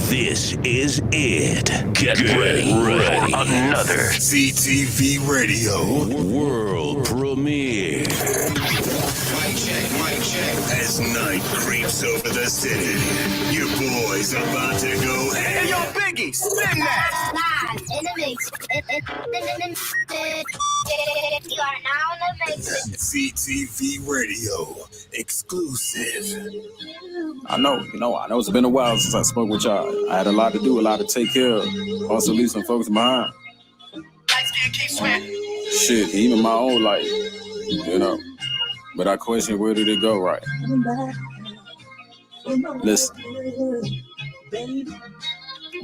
This is it. Get ready. Another CTV Radio world premiere. Mic check. As night creeps over the city, your boy's about to go. Hey, yo, Biggie, spin that. Live in the mix. You are now in the mix. CTV Radio exclusive. I know it's been a while since I spoke with y'all. I had a lot to do, a lot to take care of. Also leave some folks behind. Shit, even my own life, But I question, where did it go right? Listen.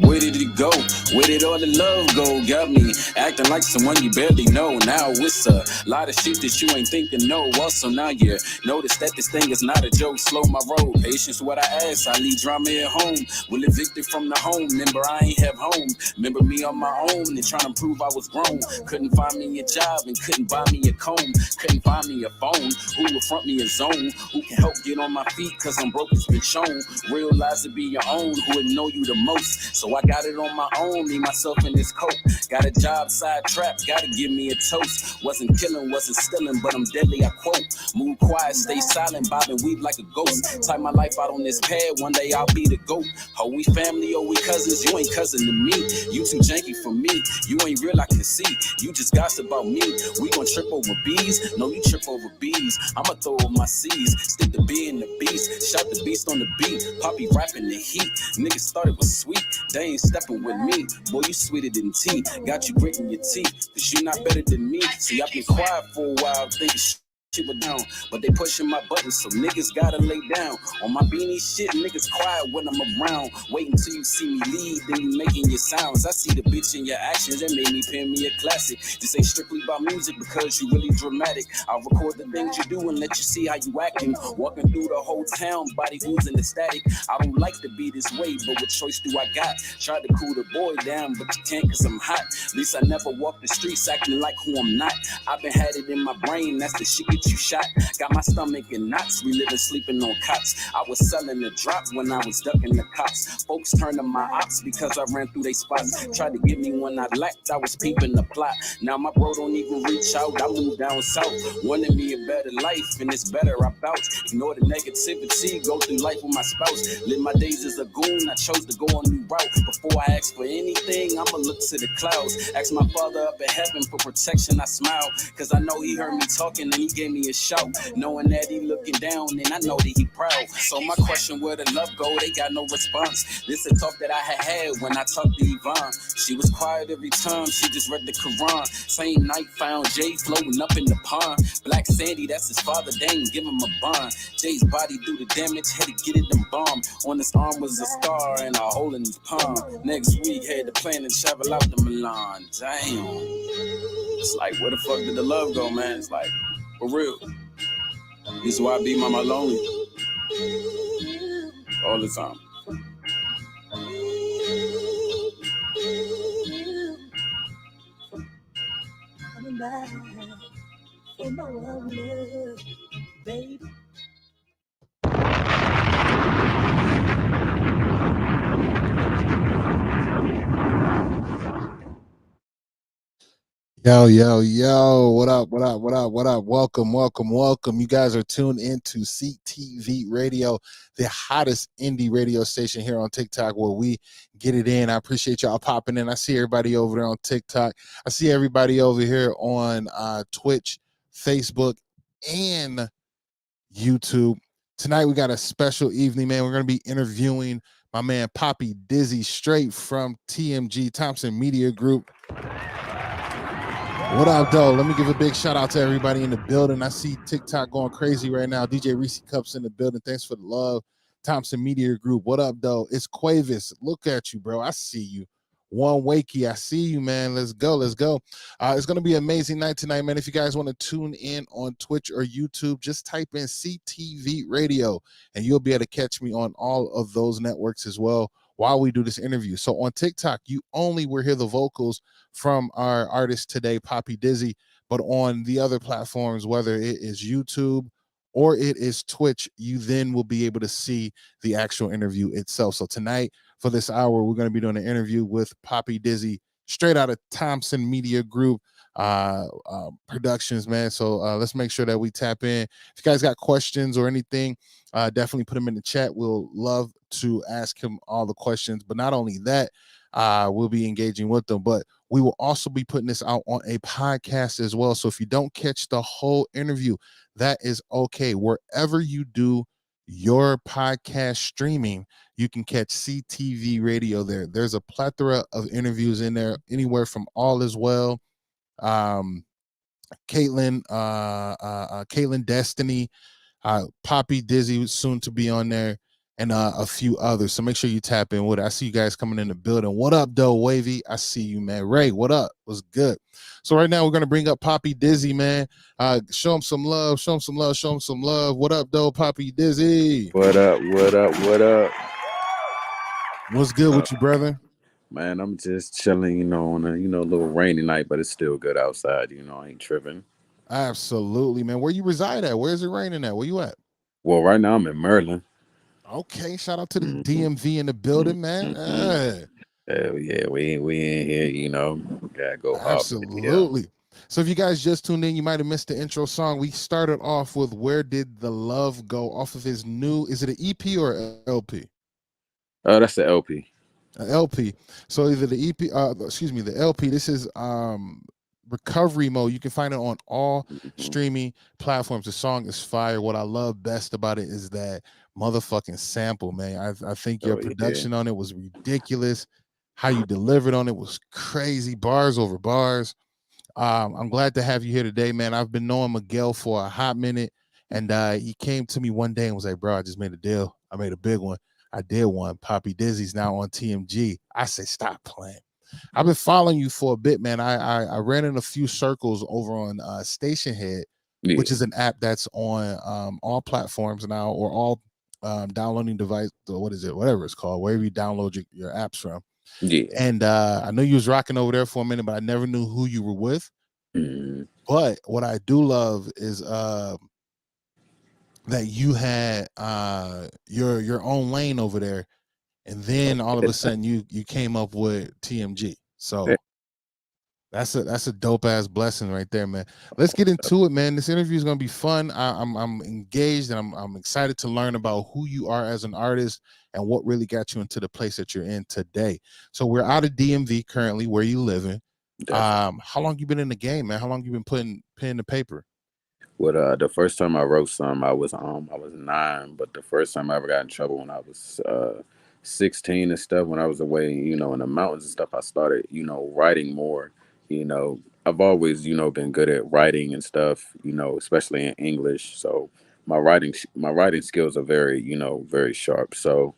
Where did it go? Where did all the love go? Got me acting like someone you barely know. Now it's a lot of shit that you ain't thinking, no. Also now you notice that this thing is not a joke. Slow my roll, patience what I ask. I leave drama at home. Will evicted from the home. Remember I ain't have home. Remember me on my own and trying to prove I was grown. Couldn't find me a job and couldn't buy me a comb. Couldn't find me a phone. Who will front me a zone? Who can help get on my feet? Cause I'm broke, it's been shown. Realize to be your own. Who would know you the most? So I got it on my own, me, myself, in this coat. Got a job side trap, gotta give me a toast. Wasn't killing, wasn't stealing, but I'm deadly, I quote. Move quiet, stay silent, bob and weave like a ghost. Type my life out on this pad, one day I'll be the GOAT. Are we family or we cousins? You ain't cousin to me. You too janky for me. You ain't real, I can see. You just gossip about me. We gon' trip over bees? No, you trip over bees. I'ma throw over my C's. Stick the B in the beast. Shout the beast on the beat. Poppy rapping the heat. Niggas started with sweet. They ain't stepping with me. Boy, you sweeter than tea. Got you gritting your teeth. Cause you not better than me. See, I've been quiet for a while, thinking shit was down. But they pushing my buttons, so niggas gotta lay down. On my beanie shit, niggas quiet when I'm around. Wait until you see me leave, then you making your sounds. I see the bitch in your actions, that made me pen me a classic. This ain't strictly about music because you really dramatic. I'll record the things you do and let you see how you acting. Walking through the whole town, body oozing the static. I don't like to be this way, but what choice do I got? Tried to cool the boy down, but you can't cause I'm hot. At least I never walk the streets acting like who I'm not. I've been had it in my brain, that's the shit get you shot. Got my stomach in knots, we living sleeping on cots. I was selling the drop when I was ducking the cops. Folks turned to my ops because I ran through they spots. Tried to get me when I lacked, I was peeping the plot. Now my bro don't even reach out, I moved down south. Wanted me a better life, and it's better I vouch. Ignore the negativity, go through life with my spouse. Live my days as a goon, I chose to go on a new route. Before I ask for anything, I'ma look to the clouds. Ask my father up in heaven for protection, I smile. Cause I know he heard me talking and he gave me a shout. Knowing that he looking down and I know that he proud. So my question, where the love go? They got no response. This a talk that I had when I talked to Yvonne. She was quiet every time, she just read the Quran. Same night found Jay floating up in the pond. Black Sandy, that's his father, they ain't give him a bond. Jay's body do the damage, had to get it them bomb. On his arm was a star and a hole in his palm. Next week had the plan to travel out to Milan. Damn. It's like, where the fuck did the love go, man? It's like, for real. This is why I be mama lonely. All the time. Coming back in my love, baby. Yo, what up? Welcome. You guys are tuned into CTV Radio, the hottest indie radio station here on TikTok where we get it in. I appreciate y'all popping in. I see everybody over there on TikTok. I see everybody over here on Twitch, Facebook, and YouTube. Tonight we got a special evening, man. We're going to be interviewing my man PoppiDizzy straight from TMG, Thompson Media Group. What up, though? Let me give a big shout out to everybody in the building. I see TikTok going crazy right now. DJ Reese Cups in the building. Thanks for the love. Thompson Media Group. What up, though? It's Quavis. Look at you, bro. I see you. One Wakey. I see you, man. Let's go. It's going to be an amazing night tonight, man. If you guys want to tune in on Twitch or YouTube, just type in CTV Radio, and you'll be able to catch me on all of those networks as well while we do this interview. So on TikTok, you only will hear the vocals from our artist today, PoppiDizzy, but on the other platforms, whether it is YouTube or it is Twitch, you then will be able to see the actual interview itself. So tonight, for this hour. We're going to be doing an interview with PoppiDizzy, straight out of Thompson Media Group Productions, man. So let's make sure that we tap in. If you guys got questions or anything, definitely put them in the chat. We'll love to ask him all the questions. But not only that, we'll be engaging with them, but we will also be putting this out on a podcast as well. So if you don't catch the whole interview, that is okay. Wherever you do your podcast streaming, you can catch CTV Radio there. There's a plethora of interviews in there, anywhere from All Is Well, Caitlin Destiny, PoppiDizzy soon to be on there, and a few others. So make sure you tap in with it. I see you guys coming in the building. What up, though, Wavy? I see you, man. Ray, what up? What's good? So right now we're gonna bring up PoppiDizzy, man. Show him some love. Show him some love. Show him some love. What up, though, PoppiDizzy? What up? What up? What up? What's good with you, brother? Man, I'm just chilling, on a little rainy night, but it's still good outside. I ain't tripping. Absolutely, man. Where you reside at? Where's it raining at? Where you at? Well, right now I'm in Maryland. Okay, shout out to the DMV in the building, man. Hell yeah, we in here, gotta go hard. Absolutely. So if you guys just tuned in, you might have missed the intro song. We started off with "Where Did the Love Go" off of his new. Is it an EP or an LP? That's the LP. An LP. So either the EP, the LP. This is recovery mode. You can find it on all streaming platforms. The song is fire. What I love best about it is that motherfucking sample, man. I think your production on it was ridiculous. How you delivered on it was crazy. Bars over bars. I'm glad to have you here today, man. I've been knowing Miguel for a hot minute, and he came to me one day and was like, bro, I just made a deal. I made a big one. I did one. PoppiDizzy's now on TMG. I said, stop playing. I've been following you for a bit, man. I ran in a few circles over on Station Head, which is an app that's on all platforms now, or all downloading device, or whatever it's called, wherever you download your apps from. Yeah. And I know you was rocking over there for a minute, but I never knew who you were with. But what I do love is that you had your own lane over there, and then all of a sudden you came up with TMG. So that's a dope ass blessing right there, man. Let's get into it, man. This interview is gonna be fun. I'm engaged, and I'm excited to learn about who you are as an artist and what really got you into the place that you're in today. So we're out of DMV currently, where you living. How long you been in the game, man? How long you been putting pen to paper? Well, the first time I wrote some, I was 9, but the first time I ever got in trouble when I was 16 and stuff, when I was away, in the mountains and stuff, I started, writing more. I've always, been good at writing and stuff, especially in English. So my writing skills are very, very sharp. So,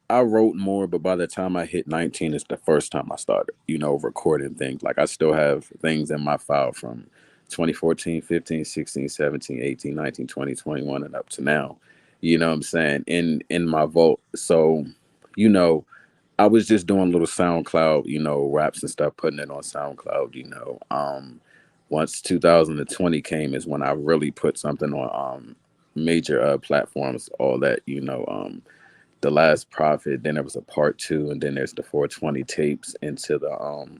I wrote more, but by the time I hit 19, it's the first time I started, recording things. Like I still have things in my file from 2014, 15, 16, 17, 18, 19, 20, 21, and up to now. You know what I'm saying? In my vault. So, I was just doing little SoundCloud, raps and stuff, putting it on SoundCloud. Once 2020 came is when I really put something on major platforms, all that, The Last Prophet, then there was a part 2, and then there's the 420 tapes into the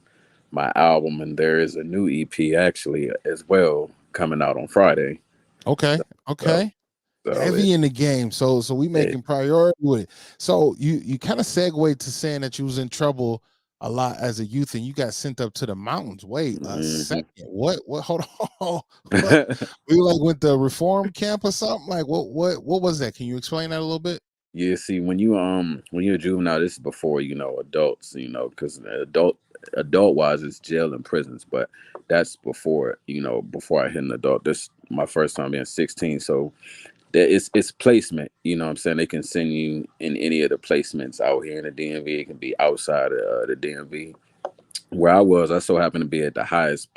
my album, and there is a new EP actually as well coming out on Friday. Okay. So heavy in the game. So we making priority with it. So you kind of segued to saying that you was in trouble a lot as a youth, and you got sent up to the mountains. Wait a second. What? Hold on. We like went to reform camp or something? Like what was that? Can you explain that a little bit? Yeah, see, when you're a juvenile, this is before, adults, because adult wise it's jail and prisons, but that's before I hit an adult. This my first time being 16. So it's placement, what I'm saying? They can send you in any of the placements out here in the DMV. It can be outside of the DMV. Where I so happened to be at the highest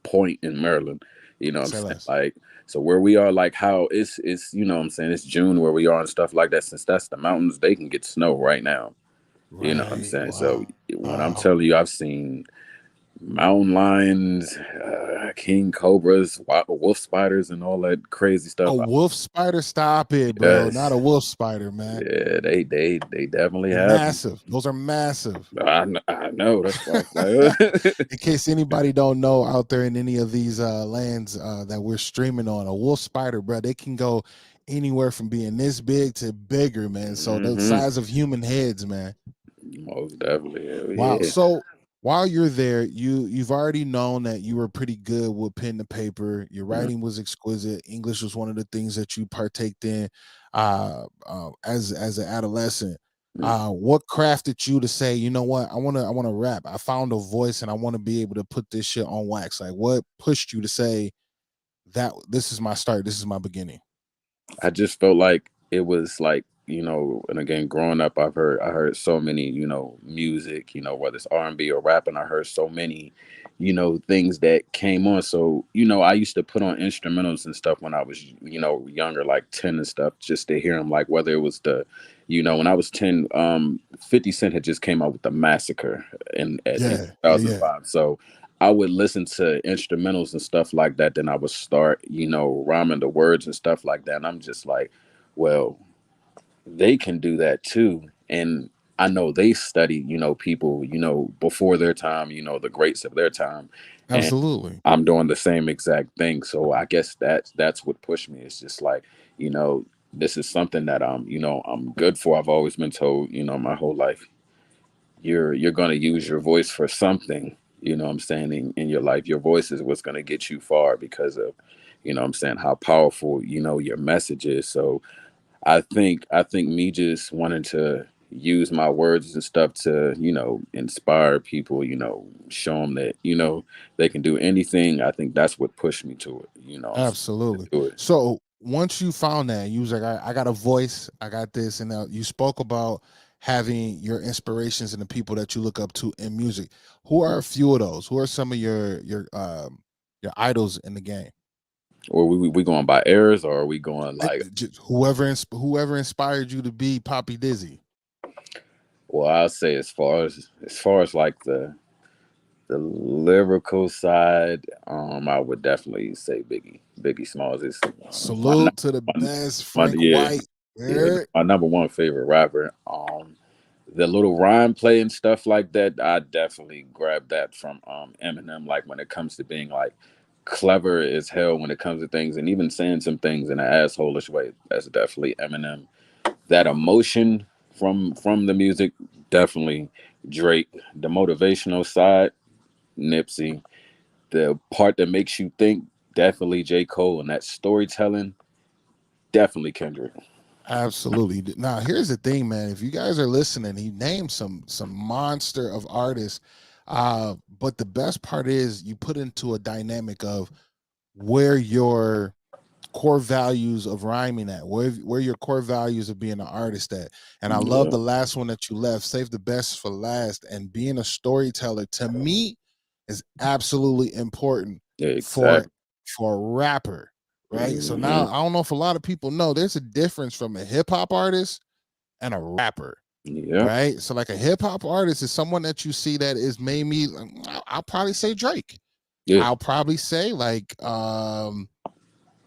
point in Maryland, what I'm saying? Like, so where we are, like how it's what I'm saying, it's June where we are and stuff like that. Since that's the mountains, they can get snow right now. Right. You know what I'm saying? Wow. So when I'm telling you, I've seen mountain lions, king cobras, wolf spiders, and all that crazy A stuff. wolf spider? Stop it, bro. Not Yes, a wolf spider, man. yeah, they definitely They're have 'em. massive. Those are massive. I know. That's why it's like, In case anybody don't know out there in any of these lands that we're streaming on, a wolf spider, bro, they can go anywhere from being this big to bigger, man. So the hmm size of human heads, man. most definitely, hell Wow. yeah. So while you're there, you've already known that you were pretty good with pen to paper. Your Mhm. writing was exquisite. English was one of the things that you partaked in as an adolescent. Mhm. What crafted you to say, you know what, I wanna rap. I found a voice and I want to be able to put this shit on wax. Like, what pushed you to say that this is my start, this is my beginning? I just felt like it was like, and again, growing up, I heard so many, music, whether it's R&B or rap, and I heard so many, things that came on. So, I used to put on instrumentals and stuff when I was, younger, like 10 and stuff, just to hear them. Like whether it was when I was 10, 50 Cent had just came out with the Massacre in Yeah, yeah, yeah. 2005. So I would listen to instrumentals and stuff like that. Then I would start, rhyming the words and stuff like that. And I'm just like, well, they can do that too. And I know they study, people, before their time, the greats of their time. And Absolutely. I'm doing the same exact thing. So I guess that's what pushed me. It's just like, you know, this is something that I'm good for. I've always been told, my whole life, you're going to use your voice for something, I'm saying, in your life. Your voice is what's going to get you far because of, I'm saying, how powerful, your message is. So I think me just wanting to use my words and stuff to, inspire people, show them that, they can do anything. I think that's what pushed me to it, to Absolutely. do it. So once you found that, you was like, I got a voice, I got this, and you spoke about having your inspirations and the people that you look up to in music. Who are a few of those? Who are some of your idols in the game? Or we going by eras, or are we going like, Just whoever inspired you to be Poppy Dizzy. well, I'll say as far as like the lyrical side, I would definitely say Biggie Smalls is my, Salute to the my, best, my Frank yeah. White. Yeah, Yeah. my number one favorite rapper. The little rhyme play and stuff like that, I definitely grabbed that from Eminem. Like when it comes to being like clever as hell when it comes to things, and even saying some things in an assholish way, that's definitely Eminem. That emotion from the music, definitely Drake. The motivational side, Nipsey. The part that makes you think, definitely J. Cole, and that storytelling, definitely Kendrick. Absolutely. Now, here's the thing, man. If you guys are listening, he named some monster of artists. But the best part is you put into a dynamic of where your core values of rhyming at, where your core values of being an artist at. And I love Yeah, the last one that you left, save the best for last. And being a storyteller to me is absolutely important yeah, for exactly. a rapper, right? So now hmm I don't know if a lot of people know there's a difference from a hip hop artist and a rapper. Yeah, Right. So like a hip hop artist is someone that you see that is maybe I'll probably say Drake. yeah, I'll probably say like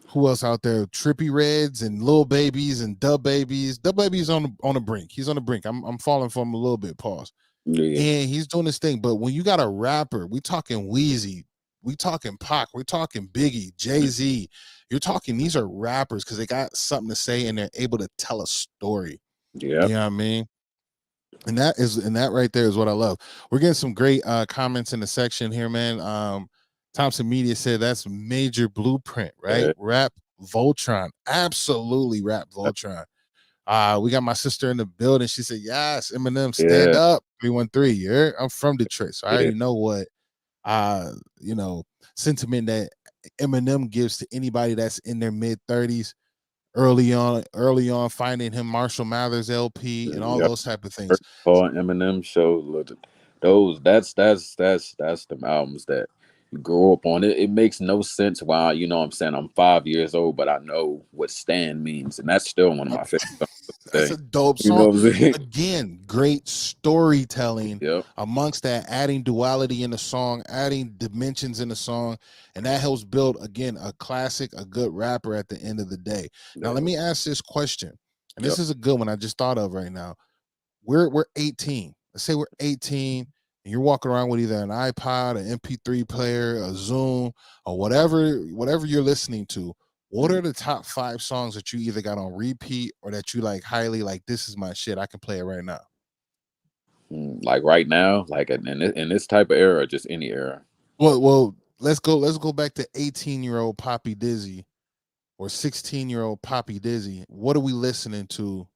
who else out there? Trippy Reds and Lil Babies and Dub Babies. Dub Babies on the brink. He's on the brink. I'm falling for him a little bit. Pause. yeah, And he's doing this thing. But when you got a rapper, we talking Wheezy, we talking Pac, we're talking Biggie, Jay Z. You're talking. These are rappers because they got something to say and they're able to tell a story. yeah. You know what I mean? And that right there is what I love. We're getting some great comments in the section here, man. Thompson Media said that's major blueprint, right? Yeah, Rap Voltron. Absolutely rap Voltron. We got my sister in the building. She said, yes, Eminem, stand yeah, up. 313. Yeah, I'm from Detroit. So I yeah, already know what uh, you know, sentiment that Eminem gives to anybody that's in their mid-30s early on finding him Marshall Mathers LP and all yeah. those type of things. First of all, Eminem show, look, those that's the albums that, grew up on it. It makes no sense why, you know what I'm saying, I'm 5 years old, but I know what stand means. And that's still one of my favorite songs of the That's day. a dope You know song. what I'm saying? Again, great storytelling Yep. amongst that, adding duality in the song, adding dimensions in the song, and that helps build again a classic, a good rapper at the end of the day. Now, let me ask this question, and this Yep. is a good one I just thought of right now. We're 18. Let's say we're 18 and you're walking around with either an iPod, an MP3 player, a Zoom, or whatever you're listening to. What are the top 5 songs that you either got on repeat or that you like highly like? This is my shit. I can play it right now. Like right now, like in this type of era, or just any era. Well, let's go back to 18-year-old PoppiDizzy or 16-year-old PoppiDizzy. What are we listening to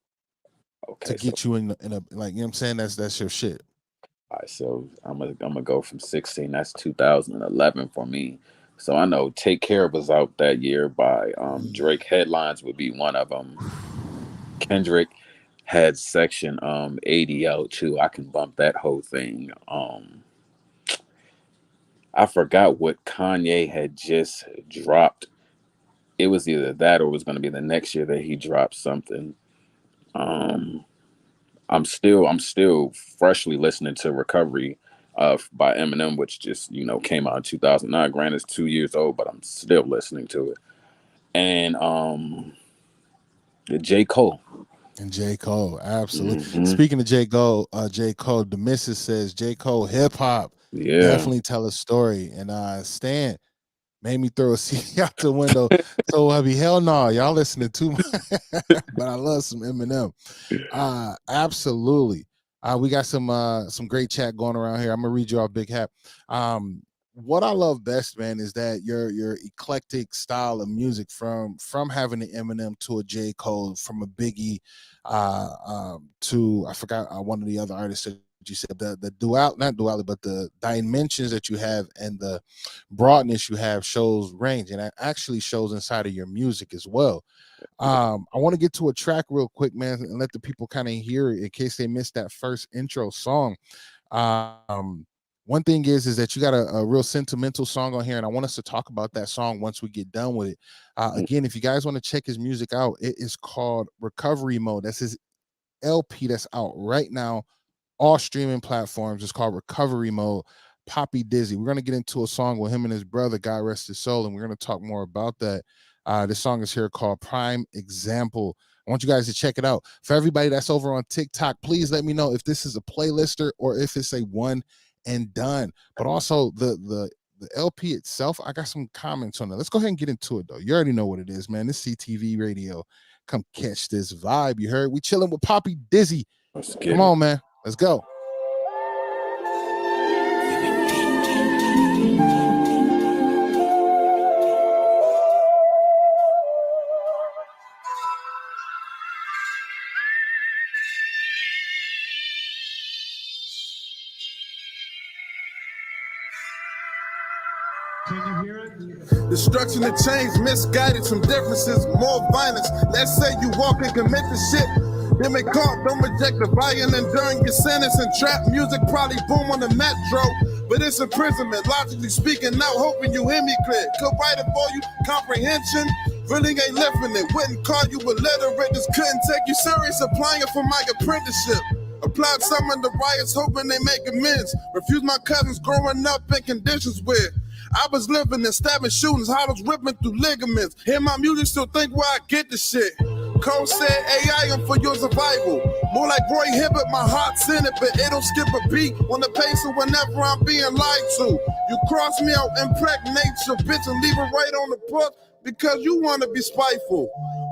Okay, so get you in a like, you know what I'm saying? That's your shit. all right, so I'm gonna go from 16. That's 2011 for me. So I know "Take Care" was out that year by Drake. Headlines would be one of them. Kendrick had Section 80 out too. I can bump that whole thing. I forgot what Kanye had just dropped. It was either that or it was going to be the next year that he dropped something. Um, I'm still freshly listening to Recovery by Eminem, which just came out in 2009. Granted, it's 2 years old, but I'm still listening to it. And the J. Cole. And J. Cole, absolutely. Hmm. Speaking of J. Cole, the missus says J. Cole hip hop Yeah. definitely tell a story. And Stan made me throw a CD out the window. So I be hell no, y'all listening too much. But I love some Eminem. Absolutely. We got some great chat going around here. I'm gonna read you off Big Hat. What I love best, man, is that your eclectic style of music from having an Eminem to a J. Cole, from a Biggie to I forgot one of the other artists that you said, the dual, not duality, but the dimensions that you have and the broadness you have shows range, and that actually shows inside of your music as well. I want to get to a track real quick, man, and let the people kind of hear it in case they missed that first intro song. Um, One thing is that you got a real sentimental song on here, and I want us to talk about that song once we get done with it. Again, if you guys want to check his music out, it is called Recovery Mode. That's his LP that's out right now, all streaming platforms. It's called Recovery Mode. PoppiDizzy. We're gonna get into a song with him and his brother, God rest his soul, and we're gonna talk more about that. This song is here called Prime Example. I want you guys to check it out. For everybody that's over on TikTok, please let me know if this is a playlister or if it's a one and done. But also the LP itself, I got some comments on it. Let's go ahead and get into it though. You already know what it is, man. This CTV radio. Come catch this vibe. You heard? We chilling with PoppiDizzy. Let's get Come it. on, man. Let's go. Destruction and change, misguided, some differences, more violence. Let's say you walk and commit the shit. Then they caught, don't reject the violin during your sentence. And trap music probably boom on the metro. But it's imprisonment, logically speaking, now hoping you hear me clear. Could write it for you, comprehension. Really ain't lifting it. Wouldn't call you illiterate, just couldn't take you serious. Applying for my apprenticeship. Applied some of the riots, hoping they make amends. Refused my cousins growing up in conditions where I was living and stabbing shootings, hollows ripping through ligaments. Hear my music, still think where I get the shit. Cole said AI am for your survival. More like Roy Hibbert, my heart's in it, but it don't skip a beat on the pace of whenever I'm being lied to. You cross me out, impregnate your bitch and leave it right on the book because you want to be spiteful.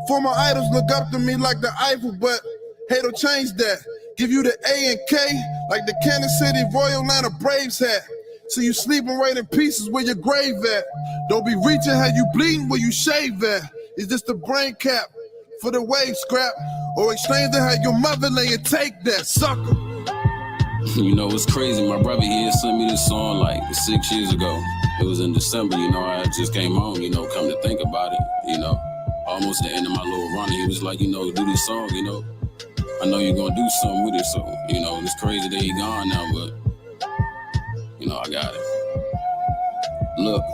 Former idols look up to me like the Eiffel, but hey, don't change that. Give you the A and K like the Kansas City Royal Atlanta Braves hat. So you sleeping right in pieces where your grave at. Don't be reaching how you bleeding where you shave at. Is this the brain cap for the wave scrap? Or explain to how your mother lay and take that, sucker. You know, it's crazy. My brother here sent me this song like 6 years ago. It was in December, I just came home, come to think about it, almost the end of my little run. He was like, do this song, I know you're gonna do something with it. So, it's crazy that he gone now, but I got it. Look.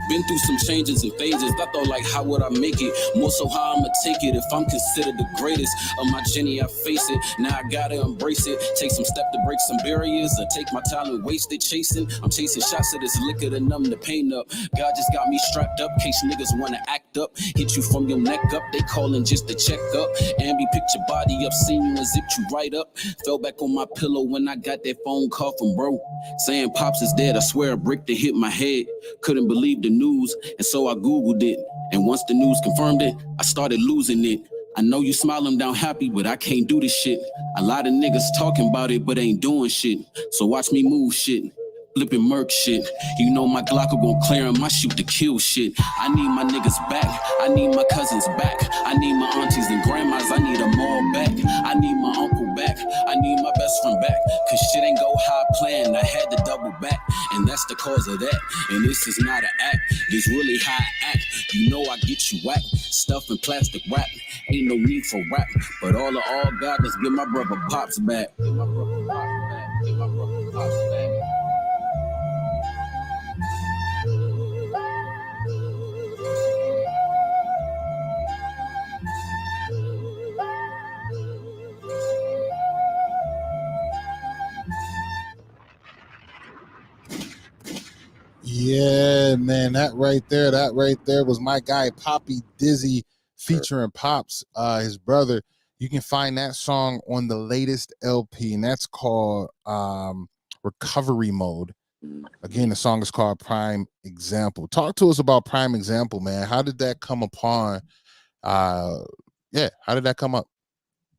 Been through some changes and phases. I thought like, how would I make it? More so how I'ma take it. If I'm considered the greatest of my journey, I face it. Now I gotta embrace it. Take some step to break some barriers, or take my talent wasted chasing. I'm chasing shots of this liquor to numb the pain up. God just got me strapped up, case niggas wanna act up. Hit you from your neck up, they calling just to check up. And be picked your body up, seen you and zipped you right up. Fell back on my pillow when I got that phone call from bro, saying Pops is dead. I swear a brick that hit my head. Couldn't believe the news, and so I Googled it. And once the news confirmed it, I started losing it. I know you smiling down happy, but I can't do this shit. A lot of niggas talking about it, but ain't doing shit. So watch me move shit. Flipping murk shit. You know my Glock gon' clear him, I shoot to kill shit. I need my niggas back, I need my cousins back. I need my aunties and grandmas, I need them all back. I need my uncle back, I need my best friend back. Cause shit ain't go how I planned, I had to double back. And that's the cause of that, and this is not an act. This really how I act, you know I get you whacked. Stuff in plastic wrap, ain't no need for rap. But all God, let's get my brother Pops back. Get my brother Pops back, get my brother Pops back. Yeah, man, that right there was my guy PoppiDizzy featuring Pops, his brother. You can find that song on the latest LP, and that's called Recovery Mode. Again, the song is called Prime Example. Talk to us about Prime Example, man. How did that come upon? How did that come up?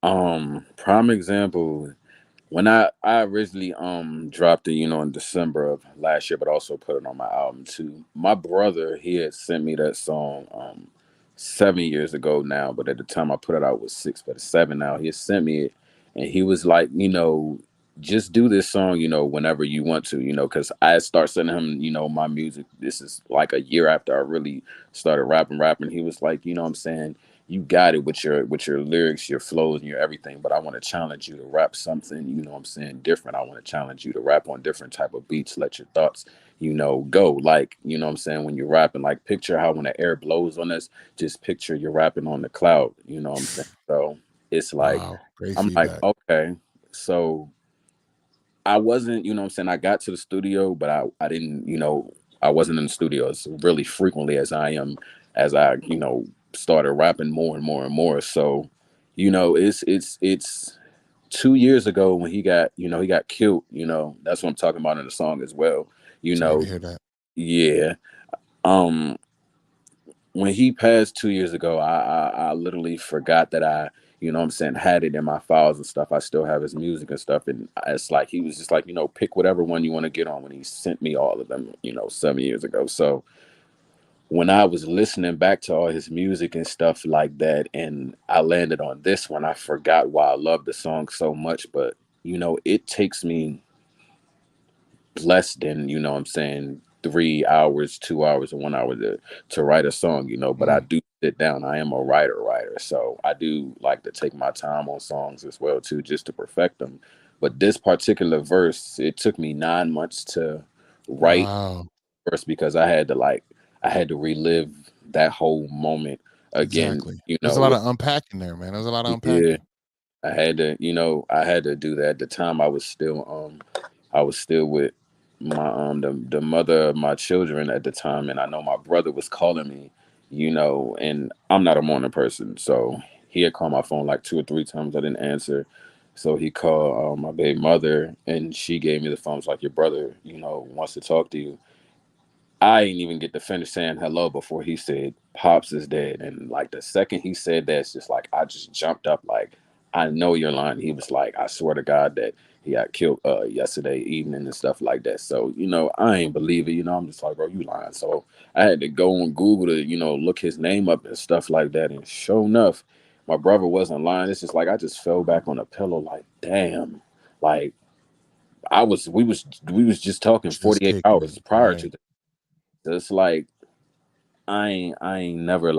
Prime Example. When I originally dropped it, in December of last year, but also put it on my album too. My brother, he had sent me that song 7 years ago now, but at the time I put it out was 6, but it's 7 now. He had sent me it, and he was like, just do this song, whenever you want to, because I start sending him, my music. This is like a year after I really started rapping. He was like, what I'm saying, you got it with your lyrics, your flows, and your everything, but I want to challenge you to rap something, what I'm saying, different. I want to challenge you to rap on different type of beats, let your thoughts, go. Like, what I'm saying, when you're rapping, like picture how when the air blows on us, just picture you're rapping on the cloud, what I'm saying. So it's like, Wow, great I'm like, feedback. okay. So I wasn't, what I'm saying, I got to the studio, but I didn't, I wasn't in the studio as really frequently as I am, as I, started rapping more and more and more. So, it's 2 years ago when he got, he got killed, that's what I'm talking about in the song as well. Sorry to hear that. Yeah. Um, when he passed 2 years ago, I literally forgot that I, what I'm saying, had it in my files and stuff. I still have his music and stuff. And it's like, he was just like, pick whatever one you want to get on, when he sent me all of them, 7 years ago. So when I was listening back to all his music and stuff like that, and I landed on this one, I forgot why I love the song so much. But, it takes me less than, what I'm saying, 3 hours, 2 hours, or 1 hour to write a song, but I do sit down. I am a writer. So I do like to take my time on songs as well too, just to perfect them. But this particular verse, it took me 9 months to write Wow, first, because I had to relive that whole moment again, exactly. There's a lot with, of unpacking there, man. There's a lot of yeah, unpacking. I had to do that. At the time I was still with my the mother of my children at the time, and I know my brother was calling me, and I'm not a morning person, so he had called my phone like 2 or 3 times. I didn't answer, so he called my baby mother, and she gave me the phone. Was like, your brother, wants to talk to you. I didn't even get to finish saying hello before he said Pops is dead. And like the second he said that, it's just like I just jumped up like, I know you're lying. He was like, I swear to God that he got killed yesterday evening and stuff like that. So, I ain't believe it. I'm just like, bro, you lying. So I had to go on Google to, look his name up and stuff like that. And sure enough, my brother wasn't lying. It's just like I just fell back on the pillow like, damn. Like we was just talking Just 48 kicking it, hours prior right? to that. So it's like I ain't never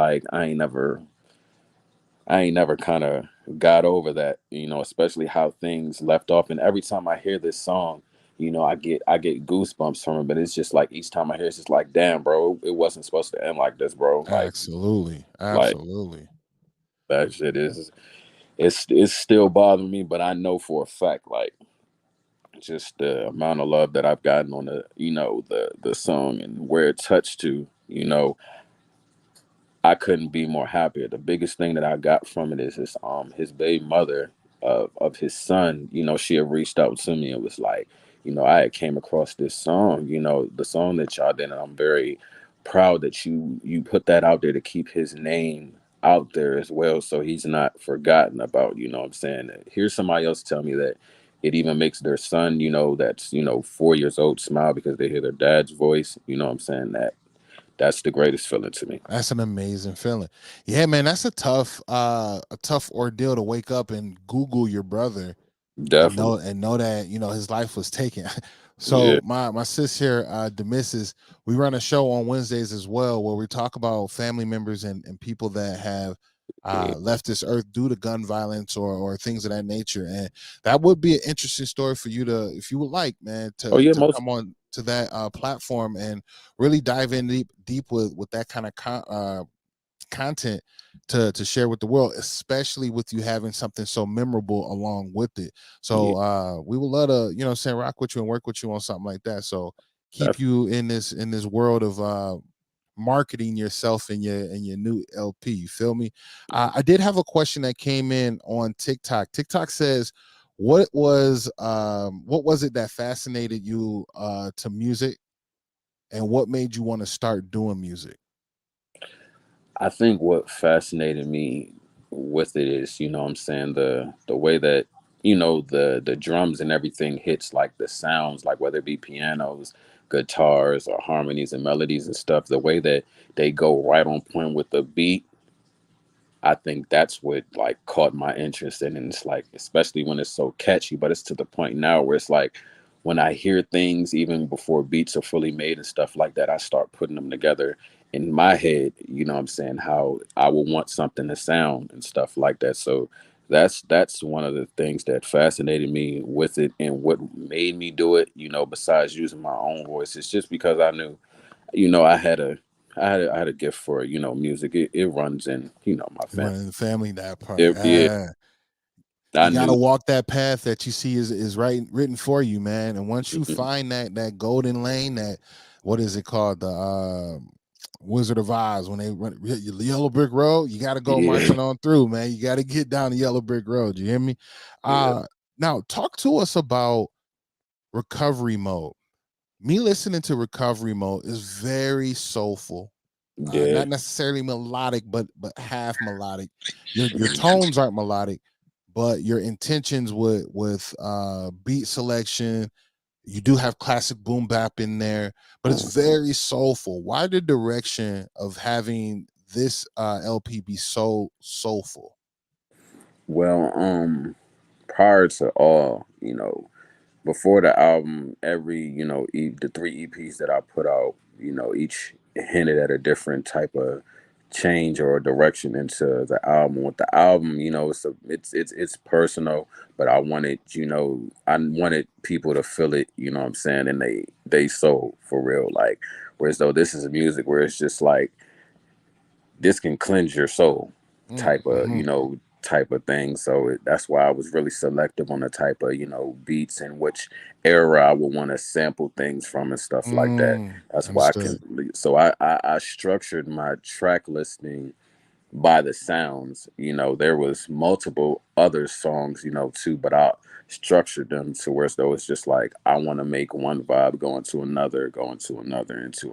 kind of got over that, especially how things left off. And every time I hear this song, you know, I get goosebumps from it. But it's just like each time I hear it, it's just like, damn, bro, it wasn't supposed to end like this, bro. Absolutely, Like absolutely. that shit is it's still bothering me, but I know for a fact, like just the amount of love that I've gotten on the, you know, the song and where it touched to, you know, I couldn't be more happier. The biggest thing that I got from it is his baby mother of his son. You know, she had reached out to me and was like, you know, I had came across this song, you know, the song that y'all did, and I'm very proud that you put that out there to keep his name out there as well, so he's not forgotten about. You know what I'm saying? Here's somebody else tell me that it even makes their son, you know, that's, you know, 4 years old smile because they hear their dad's voice. You know what I'm saying? That's the greatest feeling to me. That's an amazing feeling. Yeah, man, that's a tough ordeal to wake up and Google your brother Definitely. and know that his life was taken. Yeah. So my sis here, Demisses, we run a show on Wednesdays as well where we talk about family members and people that have Yeah. left this earth due to gun violence or things of that nature. And that would be an interesting story for you to, if you would like, man, Oh yeah, to most come on to that platform and really dive in deep with that kind of content to share with the world, especially with you having something so memorable along with it. yeah, So we would love to, rock with you and work with you on something like that. So keep definitely. you in this world of marketing yourself and your new LP. You feel me? I did have a question that came in on TikTok. TikTok says, what was it that fascinated you to music, and what made you want to start doing music? I think what fascinated me with it is, you know what I'm saying, the way that, you know, the drums and everything hits like the sounds, like whether it be pianos, guitars, or harmonies and melodies and stuff, the way that they go right on point with the beat. I think that's what like caught my interest in, and it's like, especially when it's so catchy, but it's to the point now where it's like when I hear things even before beats are fully made and stuff like that, I start putting them together in my head, you know what I'm saying, how I will want something to sound and stuff like that. So that's one of the things that fascinated me with it, and what made me do it, you know, besides using my own voice. It's just because I knew, you know, I had a gift for, you know, music. It runs in, you know, my You family. run in the family, that part. Yeah, I You got to knew. walk that path that you see is right written for you, man. And once you Mhm. find that golden lane, that, what is it called, the Wizard of Oz, when they run the yellow brick road, you got to go Yeah, marching on through, man. You got to get down the yellow brick road. You hear me? yeah, Now talk to us about recovery mode. Me listening to recovery mode is very soulful. yeah. Not necessarily melodic, but half melodic. Your tones aren't melodic, but your intentions with beat selection, you do have classic boom bap in there, but it's Mhm. very soulful. Why the direction of having this LP be so soulful? Well, prior to all, you know, before the album, every, you know, the three EPs that I put out, you know, each hinted at a different type of change or direction into the album. With the album, you know, it's personal, but I wanted, you know, I wanted people to feel it, you know what I'm saying, and they soul for real. Like, whereas though this is music where it's just like, this can cleanse your soul type of, you Mm-hmm. know, type of thing. So that's why I was really selective on the type of, you know, beats and which era I would want to sample things from and stuff like that. That's why I Understood. can, so I structured my track listing by the sounds. You know, there was multiple other songs, you know, too, but I structured them to where as though it's just like I want to make one vibe go into another, into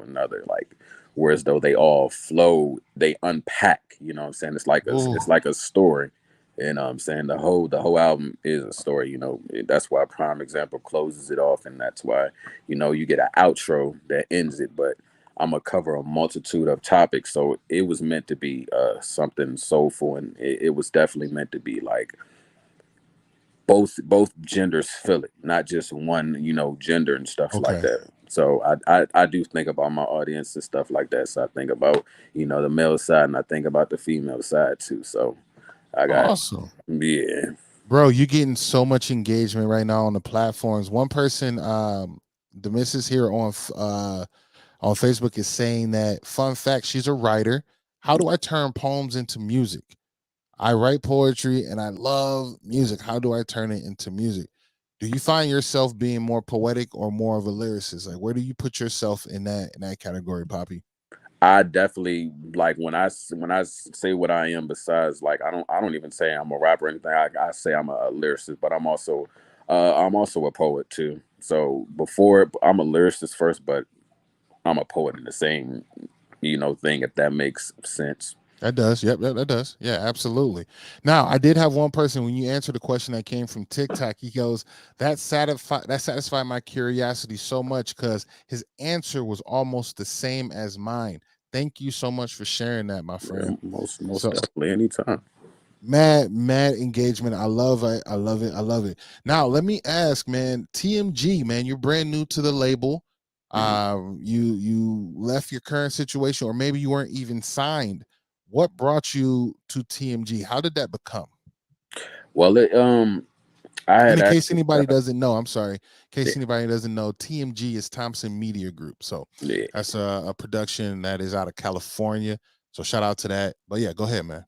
another, like whereas though they all flow, they unpack, you know what I'm saying? It's Ooh. like a story. You know what I'm saying? The whole album is a story, you know. That's why Prime Example closes it off, and that's why, you know, you get an outro that ends it, but I'm gonna cover a multitude of topics. So it was meant to be something soulful, and it was definitely meant to be like both genders feel it, not just one, you know, gender and stuff like Okay. that. So I do think about my audience and stuff like that. So I think about, you know, the male side, and I think about the female side too. So I got, Awesome. yeah. Bro, you're getting so much engagement right now on the platforms. One person, the missus here on Facebook is saying that, fun fact, she's a writer. How do I turn poems into music? I write poetry and I love music. How do I turn it into music? Do you find yourself being more poetic or more of a lyricist? Like, where do you put yourself in that category, Poppy? I definitely like when I say what I am. Besides, like I don't even say I'm a rapper or anything. I say I'm a lyricist, but I'm also a poet too. So before I'm a lyricist first, but I'm a poet in the same thing, if that makes sense. That does. Yep, that does. Yeah, absolutely. Now, I did have one person when you answered the question that came from TikTok. He goes, that satisfied my curiosity so much because his answer was almost the same as mine. Thank you so much for sharing that, my friend. Yeah, most So definitely anytime. mad engagement. I love it. I love it. I love it. Now, let me ask, man, TMG, man, you're brand new to the label. Mhm. You left your current situation, or maybe you weren't even signed. What brought you to TMG? How did that become? Well, I And had in case actually anybody doesn't know, I'm sorry. In case anybody doesn't know, TMG is Thompson Media Group. So yeah. that's a production that is out of California. So shout out to that. But yeah, go ahead, man.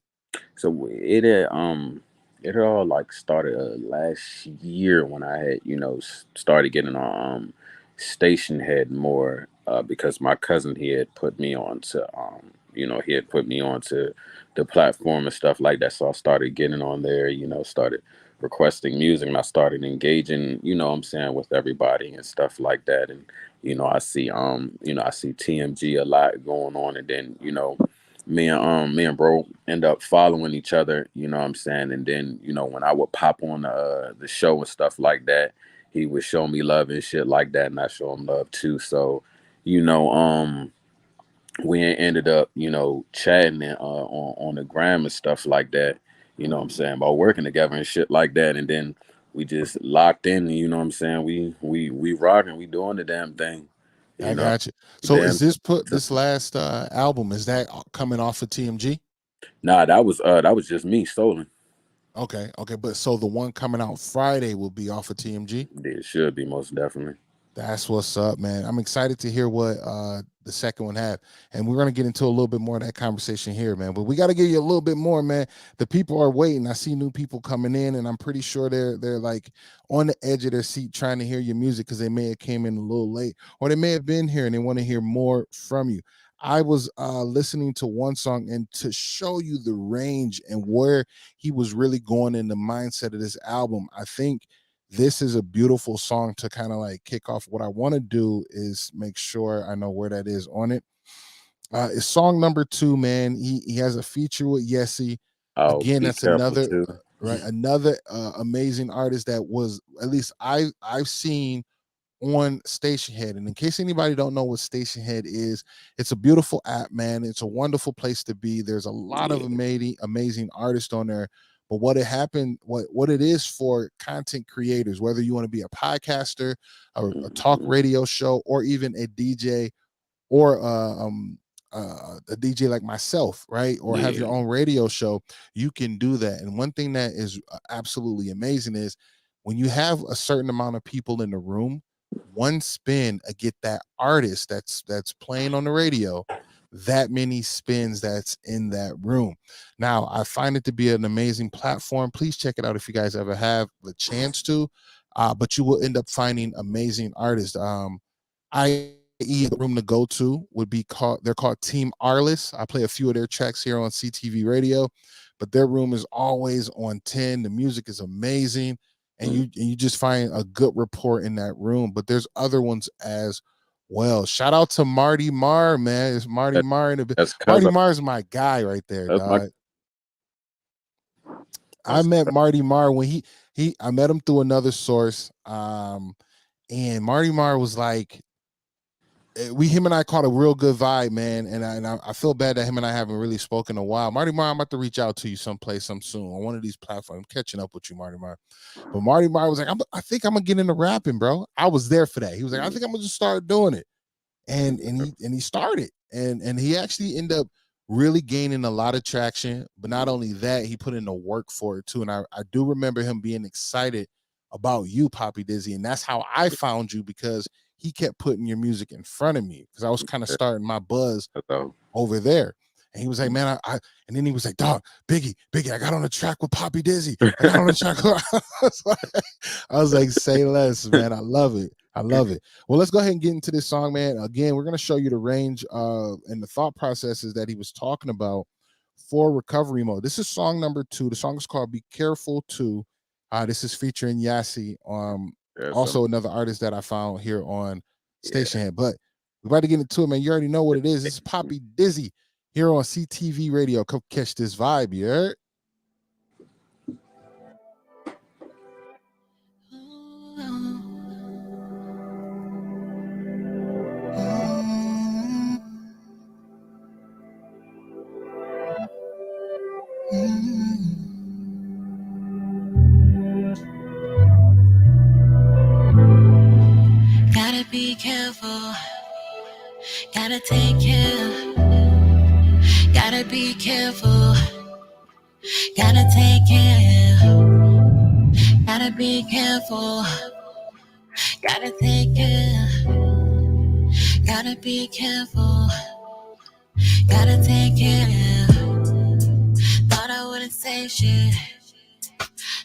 So it had all like started last year when I had started getting on station head more because my cousin, he had put me on to he had put me on to the platform and stuff like that. So I started getting on there, started requesting music, and I started engaging, what I'm saying, with everybody and stuff like that. And I see TMG a lot going on, and then me and bro end up following each other, what I'm saying? And then, when I would pop on the show and stuff like that, he would show me love and shit like that, and I show him love too. So, you know, um, we ended up, chatting on the gram and stuff like that, what I'm saying, about working together and shit like that. And then we just locked in, what I'm saying? We rocking, we doing the damn thing, you I know. got you. So Damn. is this last album, is that coming off of TMG? Nah, that was just me stolen. Okay, okay, but so the one coming out Friday will be off of TMG. It should be most definitely. That's what's up, man. I'm excited to hear what the second one had. And we're gonna get into a little bit more of that conversation here, man. But we gotta give you a little bit more, man. The people are waiting. I see new people coming in, and I'm pretty sure they're like on the edge of their seat trying to hear your music because they may have came in a little late, or they may have been here and they want to hear more from you. I was listening to one song, and to show you the range and where he was really going in the mindset of this album, I think this is a beautiful song to kind of like kick off. What I want to do is make sure I know where that is on it. It's song number 2, man. He has a feature with Yessie. Oh, Again, be that's careful another too. right, another amazing artist that was, at least I've seen on Station Head. And in case anybody don't know what Station Head is, it's a beautiful app, man. It's a wonderful place to be. There's a lot of Yeah. amazing artists on there. But what it is for content creators, whether you want to be a podcaster, a talk Mhm. radio show, or even a DJ, or a DJ like myself, right? Or have Yeah. your own radio show, you can do that. And one thing that is absolutely amazing is when you have a certain amount of people in the room, one spin get that artist that's playing on the radio, that many spins that's in that room. Now, I find it to be an amazing platform. Please check it out if you guys ever have the chance to. But you will end up finding amazing artists. I.e. the room to go to would be called, they're called Team Arliss. I play a few of their tracks here on CTV radio, but their room is always on 10. The music is amazing, and Mm. you just find a good rapport in that room. But there's other ones as well. Shout out to Marty Marr, man. It's Marty That, Marr that's cause Marty Marr is my guy right there, that's my dog. I that's met Marty Marr when he I met him through another source. And Marty Marr was like, him and I caught a real good vibe, man. And I feel bad that him and I haven't really spoken in a while. Marty Mar, I'm about to reach out to you someplace, some soon on one of these platforms. I'm catching up with you, Marty Mar. But Marty Mar was like, I think I'm gonna get into rapping, bro. I was there for that. He was like, I think I'm gonna just start doing it. And he started. And he actually ended up really gaining a lot of traction. But not only that, he put in the work for it too. And I do remember him being excited about you, PoppiDizzy. And that's how I found you, because he kept putting your music in front of me, because I was kind of starting my buzz over there. And he was like, man, and then he was like, dog, Biggie, I got on the track with PoppiDizzy. I got on the track. I was like, say less, man. I love it. Well, let's go ahead and get into this song, man. Again, we're going to show you the range and the thought processes that he was talking about for recovery mode. This is song number 2. The song is called Be Careful 2. This is featuring Yassi, also another artist that I found here on Station Head. But we're about to get into it, man. You already know what it is. This is PoppiDizzy here on CTV Radio. Come catch this vibe, you heard? Gotta be careful, gotta take care, gotta be careful, gotta take care, gotta be careful, gotta take care, gotta be careful, gotta take care. Thought I wouldn't say shit,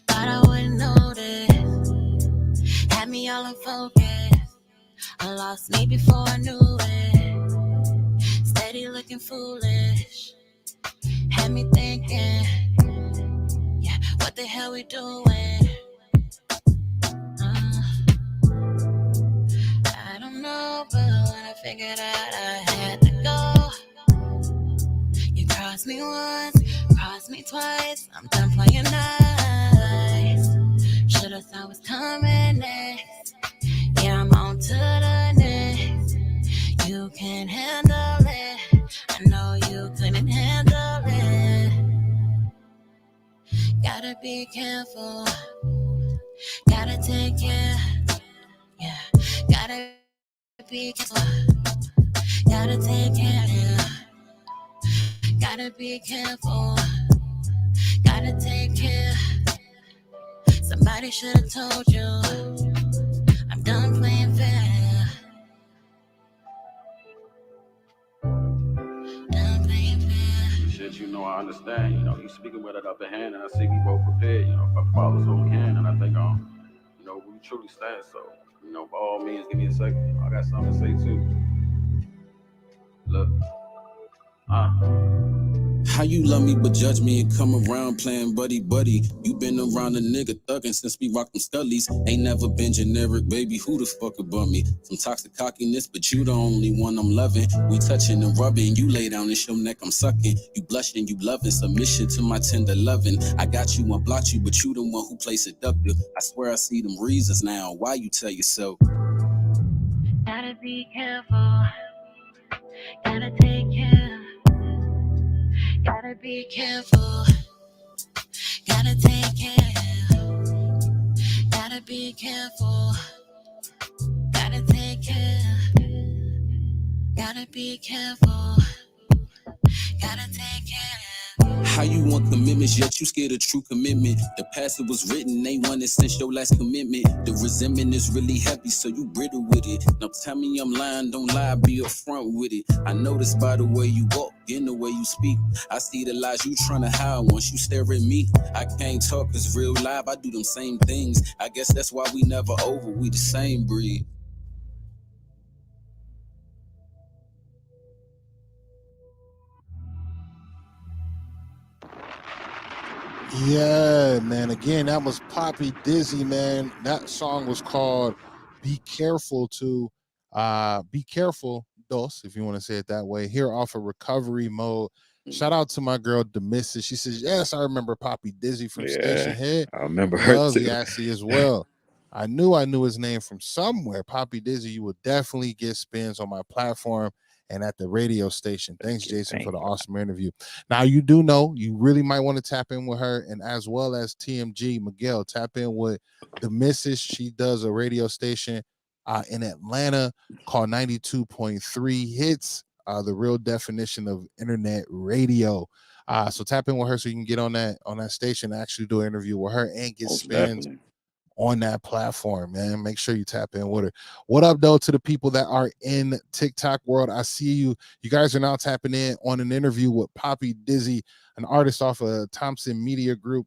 thought I wouldn't notice, had me all in focus. I lost me before I knew it. Steady looking foolish. Had me thinking, yeah, what the hell we doing? I don't know, but when I figured out I had to go, you crossed me once, crossed me twice. I'm done playing nice. Should've thought was coming next. Yeah, I'm on to the next. You can handle it. I know you couldn't handle it. Gotta be careful. Gotta take care. Yeah, gotta be careful. Gotta take care. Gotta be careful. Gotta take care. Somebody should've told you. I'm done playing fair. Done playing fair. Shit, you know, I understand. You know, you speaking with it upper hand, and I see we both prepared. You know, if I follow so we can, and I think you know, we truly stand. So, you know, by all means, give me a second. You know, I got something to say too. Look. How you love me but judge me and come around playing buddy. You been around a nigga thuggin' since we rocked them Scullies. Ain't never been generic, baby, who the fuck above me? Some toxic cockiness, but you the only one I'm loving. We touching and rubbing, you lay down and your neck I'm sucking. You blushing, you loving, submission to my tender loving. I got you and blocked you, but you the one who plays seductive. I swear I see them reasons now, why you tell yourself. Gotta be careful. Gotta take care. Gotta be careful. Gotta take care. Gotta be careful. Gotta take care. Gotta be careful. Gotta take care. How you want commitments, yet you scared of true commitment? The past it was written, they want it since your last commitment. The resentment is really heavy, so you brittle with it. Now tell me I'm lying, don't lie, be upfront with it. I notice by the way you walk, in the way you speak. I see the lies you trying to hide once you stare at me. I can't talk, it's real life, I do them same things. I guess that's why we never over, we the same breed. Yeah, man. Again, that was PoppiDizzy, man. That song was called Be Careful to Be Careful Dos, if you want to say it that way, here off of Recovery Mode. Shout out to my girl Demissus. She says, yes, I remember PoppiDizzy from Station Head. I remember her Love too. Yassi as well. I knew his name from somewhere. PoppiDizzy, you will definitely get spins on my platform and at the radio station. Thanks, Jason, for the awesome interview. Now, you do know you really might want to tap in with her, and as well as TMG, Miguel, tap in with Demissus. She does a radio station in Atlanta called 92.3 Hits. the real definition of internet radio. So tap in with her so you can get on that station and actually do an interview with her and get Most spins definitely. on that platform, man. Make sure you tap in with her. What up, though, to the people that are in TikTok world? I see you. You guys are now tapping in on an interview with PoppiDizzy, an artist off of Thompson Media Group.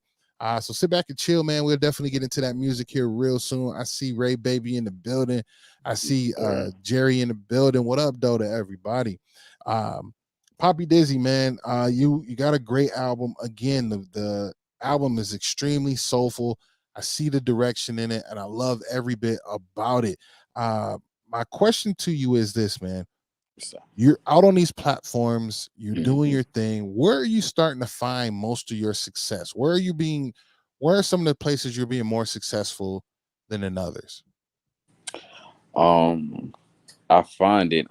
So sit back and chill, man. We'll definitely get into that music here real soon. I see Ray Baby in the building. I see Jerry in the building. What up, though, to everybody? PoppiDizzy, man. You got a great album. Again, the album is extremely soulful. I see the direction in it, and I love every bit about it. My question to you is this, man. You're out on these platforms, you're doing your thing. Where are you starting to find most of your success? Where are some of the places you're being more successful than in others? Um, I find it,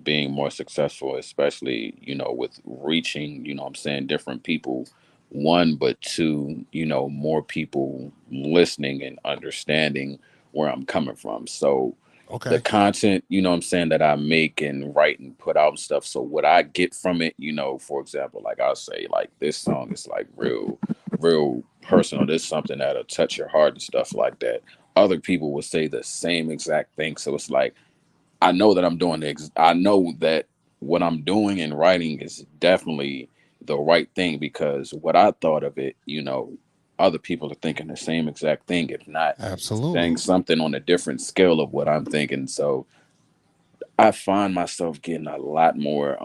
being more successful, especially, with reaching, I'm saying, different people, one, but two, more people listening and understanding where I'm coming from. So the Okay. content, I'm saying, that I make and write and put out and stuff. So what I get from it, for example, like I'll say, like, this song is like real personal. This is something that'll touch your heart and stuff like that. Other people will say the same exact thing. So it's like, I know that I'm doing I know that what I'm doing and writing is definitely the right thing, because what I thought of it, other people are thinking the same exact thing, if not Absolutely. saying something on a different scale of what I'm thinking. So I find myself getting a lot more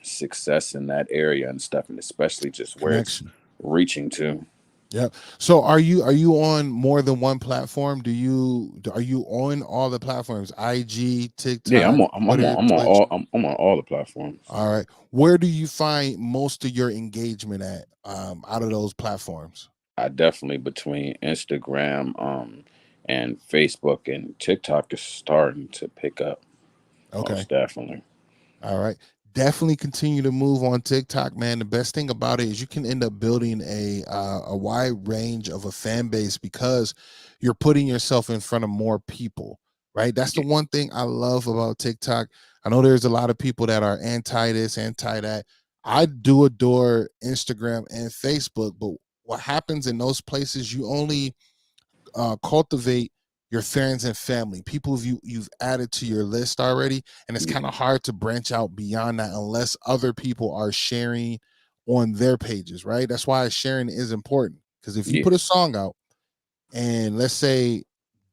success in that area and stuff, and especially just where it's Connection. reaching to. Yep. So are you on more than one platform? Are you on all the platforms? IG, Yeah, TikTok, Twitter, Twitch? I'm on all the platforms. All right. Where do you find most of your engagement at out of those platforms? I definitely, between Instagram, and Facebook, and TikTok is starting to pick up. Okay. Most definitely. All right. Definitely continue to move on TikTok, man. The best thing about it is you can end up building a wide range of a fan base because you're putting yourself in front of more people, right? That's the Yeah. one thing I love about TikTok. I know there's a lot of people that are anti this, anti that. I do adore Instagram and Facebook, but what happens in those places, you only cultivate your friends and family, people you've added to your list already, and it's kind Yeah. of hard to branch out beyond that unless other people are sharing on their pages, right? That's why sharing is important, because if you Yeah. put a song out and let's say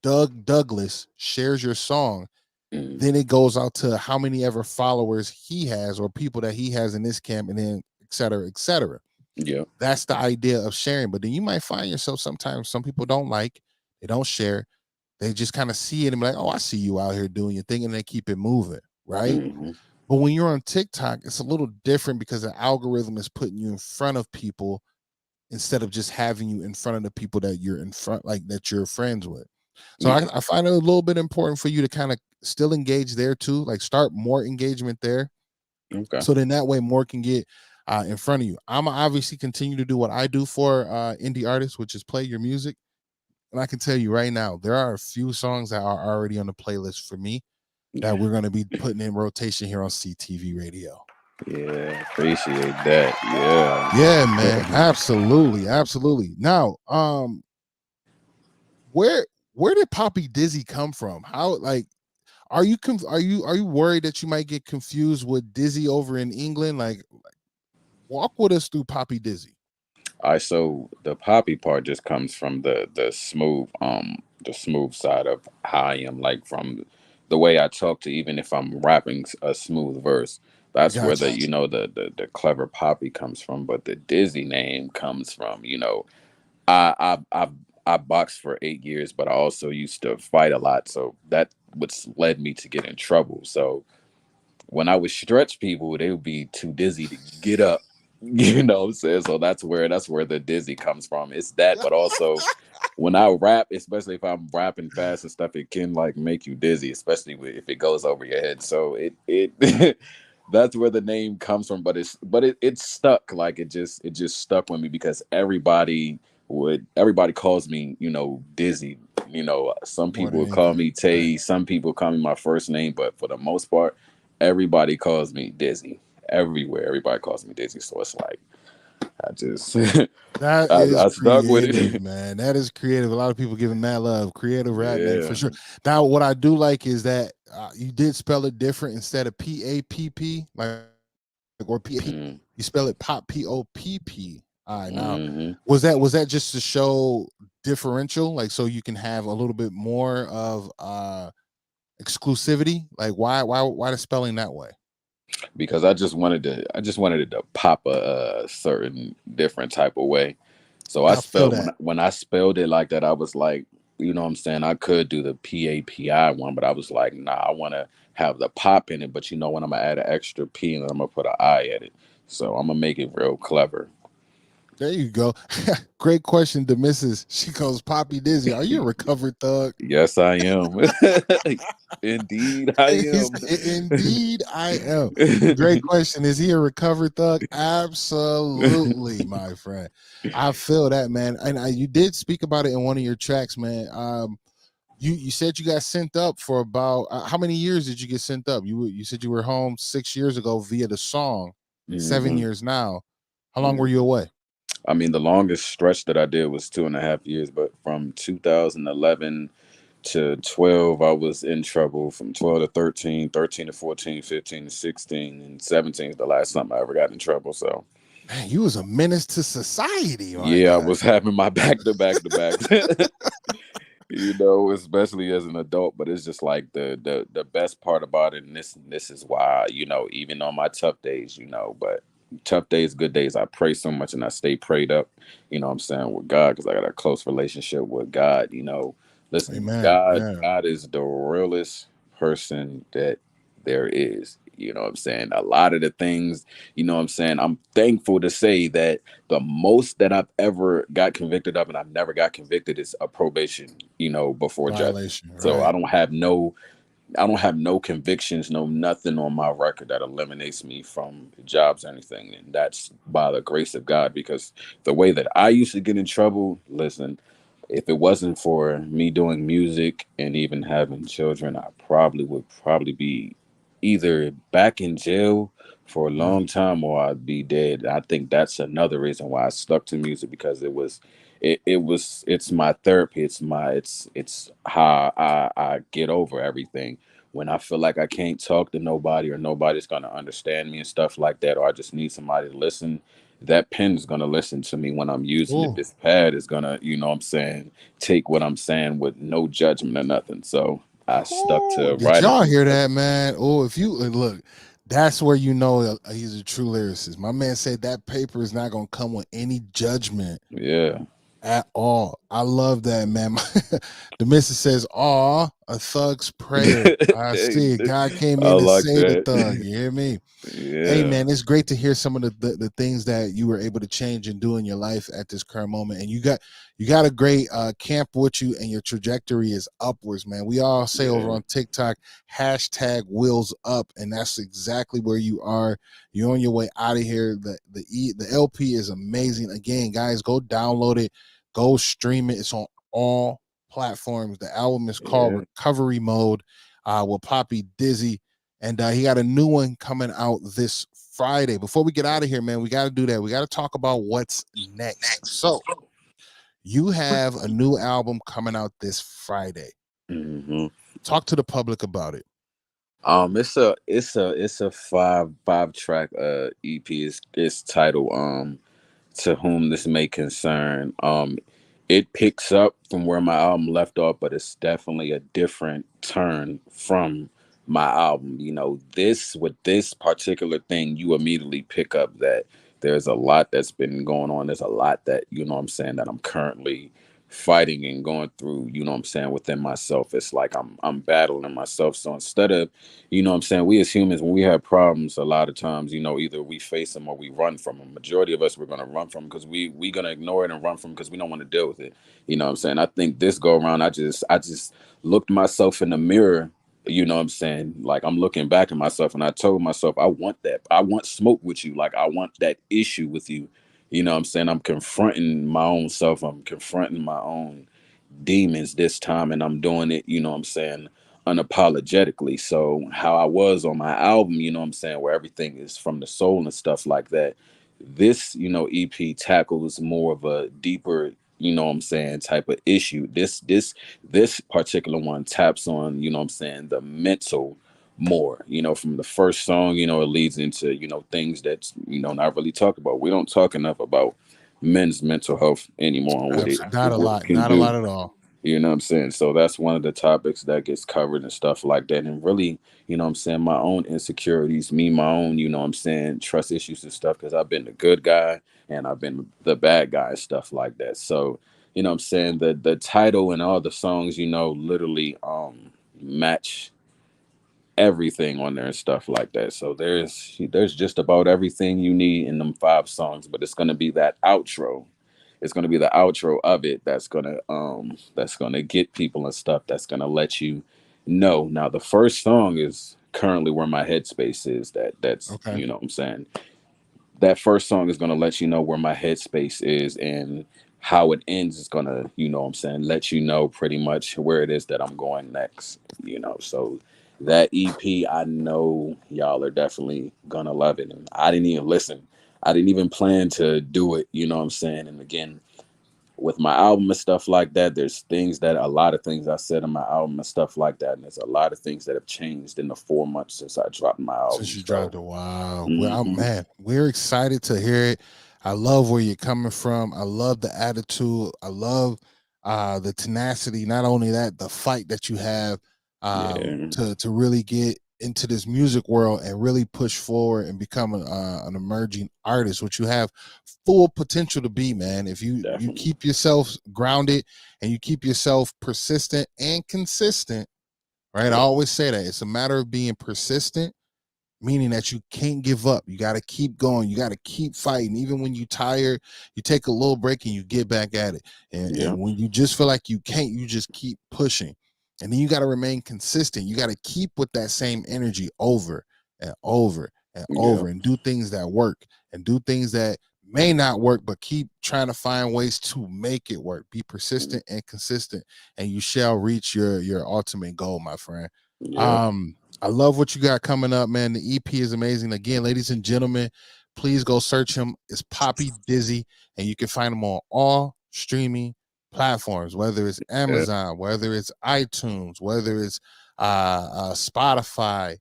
Doug Douglas shares your song, Mm, then it goes out to how many ever followers he has or people that he has in this camp, and then et cetera, et cetera. yeah. That's the idea of sharing. But then you might find yourself sometimes some people don't like, they don't share, they just kind of see it and be like, "Oh, I see you out here doing your thing," and they keep it moving, right? Hmm. But when you're on TikTok, it's a little different because the algorithm is putting you in front of people instead of just having you in front of the people that you're in front, like that you're friends with. So Yeah. I find it a little bit important for you to kind of still engage there too, like start more engagement there. Okay. So then that way more can get in front of you. I'm obviously continue to do what I do for indie artists, which is play your music. And I can tell you right now, there are a few songs that are already on the playlist for me that we're going to be putting in rotation here on CTV Radio. Yeah. Appreciate that. Yeah. Yeah, man, absolutely, absolutely. Now, where where did PoppiDizzy come from? How, like, are you worried that you might get confused with Dizzy over in England? Like, walk with us through PoppiDizzy. All right, so the poppy part just comes from the smooth side of how I am, like, from the way I talk, to even if I'm rapping a smooth verse. That's where Gotcha. the clever poppy comes from. But the Dizzy name comes from, I boxed for 8 years, but I also used to fight a lot. So that what's led me to get in trouble. So when I would stretch people, they would be too dizzy to get up. You know what I'm saying? So that's where the dizzy comes from. It's that, but also when I rap, especially if I'm rapping fast and stuff, it can, like, make you dizzy, especially if it goes over your head. So it that's where the name comes from. But it's stuck. Like, it just stuck with me, because everybody calls me, Dizzy. Some More people than would call anything, me right? Tay, some people call me my first name, but for the most part, everybody calls me Dizzy. Everywhere, everybody calls me Dizzy. So it's like I just That is I stuck with creative, it. man. That is creative. A lot of people giving that love. Creative rap name for Yeah. sure. Now, what I do like is that you did spell it different instead of PAPP, like or P. Mm, You spell it pop POPP. All right. Now, hmm was that just to show differential, like so you can have a little bit more of exclusivity? Like why the spelling that way? Because I just wanted it to pop a certain different type of way. So I I feel spelled that. when I spelled it like that, I was like, you know what I'm saying? I could do the PAPI one, but I was like, nah, I want to have the pop in it. But you know what? I'm gonna add an extra P and then I'm gonna put an I at it. So I'm gonna make it real clever. There you go. Great question to Mrs. She goes, Poppy Dizzy, are you a recovered thug? Yes, I am. Indeed, I am. Indeed, I am. Great question. Is he a recovered thug? Absolutely, my friend. I feel that, man. And you did speak about it in one of your tracks, man. You said you got sent up for about how many years did you get sent up? You said you were home 6 years ago via the song. 7 years now. How long were you hmm away? I mean, the longest stretch that I did was 2.5 years, but from 2011 to 12, I was in trouble. From 12 to 13, 13 to 14, 15 to 16, and 17 is the last time I ever got in trouble. So, Man, you was a menace to society, my yeah, I guy. was having my back to back to back. Especially as an adult. But it's just like the best part about it, and this is why, even on my tough days, but tough days, good days, I pray so much and I stay prayed up, what I'm saying, with God, because I got a close relationship with God. Listen, Amen. God, Yeah. God is the realest person that there is. You know what I'm saying? A lot of the things, what I'm saying, I'm thankful to say that the most that I've ever got convicted of, and I've never got convicted, is a probation, before judgment. Violation. So Right. I don't have no convictions, no nothing on my record that eliminates me from jobs or anything. And that's by the grace of God, because the way that I used to get in trouble, listen, if it wasn't for me doing music and even having children, I probably would probably be either back in jail for a Mm. long time or I'd be dead. I think that's another reason why I stuck to music, because it's my therapy. It's how I get over everything. When I feel like I can't talk to nobody or nobody's gonna understand me and stuff like that, or I just need somebody to listen, that pen is gonna listen to me when I'm using it. Oh, This pad is gonna, what I'm saying, take what I'm saying with no judgment or nothing. So I stuck oh, to did writing y'all from hear judgment. that, man? Oh, if you look, that's where you know he's a true lyricist. My man said that paper is not gonna come with any judgment Yeah. at all. I love that, man. The missus says, "Aw, a thug's prayer." I see it. God came I in and like saved the thug. that. You hear me? Hey, Yeah. man, it's great to hear some of the things that you were able to change and do in your life at this current moment. And you got a great camp with you, and your trajectory is upwards, man. We all say over Yeah. on TikTok, hashtag wheels up, and that's exactly where you are. You're on your way out of here. The LP is amazing. Again, guys, go download it, go stream it. It's on all platforms. The album is called Yeah. Recovery Mode with Poppy Dizzy. And he got a new one coming out this Friday. Before we get out of here, man, we got to do that. We got to talk about what's next. So, you have a new album coming out this Friday. hmm Talk to the public about it. it's a five track EP. It's titled To Whom This May Concern. It picks up from where my album left off, but it's definitely a different turn from my album. This with this particular thing, you immediately pick up that there's a lot that's been going on. There's a lot that, what I'm saying, that I'm currently fighting and going through, what I'm saying, within myself. It's like I'm battling myself. So instead of, what I'm saying, we as humans, when we have problems, a lot of times, either we face them or we run from them. Majority of us, we're going to run from them because we going to ignore it and run from them because we don't want to deal with it. What I'm saying? I think this go around, I just looked myself in the mirror. What I'm saying? Like, I'm looking back at myself and I told myself, I want that. I want smoke with you. Like, I want that issue with you. What I'm saying? I'm confronting my own self. I'm confronting my own demons this time, and I'm doing it, what I'm saying, unapologetically. So how I was on my album, you know what I'm saying, where everything is from the soul and stuff like that. This, EP tackles more of a deeper, you know what I'm saying, type of issue. This particular one taps on, you know what I'm saying, the mental more. From the first song, it leads into, things that's, not really talked about. We don't talk enough about men's mental health anymore and Not a what it lot, can not a do. lot at all. You know what I'm saying? So that's one of the topics that gets covered and stuff like that. And really, you know what I'm saying, my own insecurities, my own, you know what I'm saying, trust issues and stuff, because I've been the good guy and I've been the bad guy and stuff like that. So, you know what I'm saying, the title and all the songs, literally match everything on there and stuff like that. So there's just about everything you need in them 5 songs, but it's gonna be that outro. It's gonna be the outro of it that's gonna get people and stuff, that's gonna let you know. Now the first song is currently where my headspace is. That's Okay. you know what I'm saying, that first song is going to let you know where my headspace is, and how it ends is going to, what I'm saying, let you know pretty much where it is that I'm going next. So that EP, I know y'all are definitely going to love it. And I didn't even listen. I didn't even plan to do it, you know what I'm saying? And again, with my album and stuff like that, there's a lot of things I said in my album and stuff like that. And there's a lot of things that have changed in the 4 months since I dropped my album. Since you So, dropped it, wow. Well, mhm, man, we're excited to hear it. I love where you're coming from. I love the attitude. I love the tenacity. Not only that, the fight that you have yeah, to really get into this music world and really push forward and become an emerging artist, which you have full potential to be, man. If you definitely. keep yourself grounded and you keep yourself persistent and consistent, right? I Yep. always say that it's a matter of being persistent, meaning that you can't give up. You got to keep going. You got to keep fighting. Even when you're tired, you take a little break and you get back at it. And Yep. when you just feel like you can't, you just keep pushing. And then you got to remain consistent. You got to keep with that same energy over and over and over, Yep. and do things that work and do things that may not work, but keep trying to find ways to make it work. Be persistent and consistent, and you shall reach your ultimate goal, my friend. Yep. I love what you got coming up, man. The EP is amazing. Again, ladies and gentlemen, please go search him. It's PoppiDizzy, and you can find him on all streaming platforms, whether it's Yeah. Amazon, whether it's iTunes, whether it's Spotify,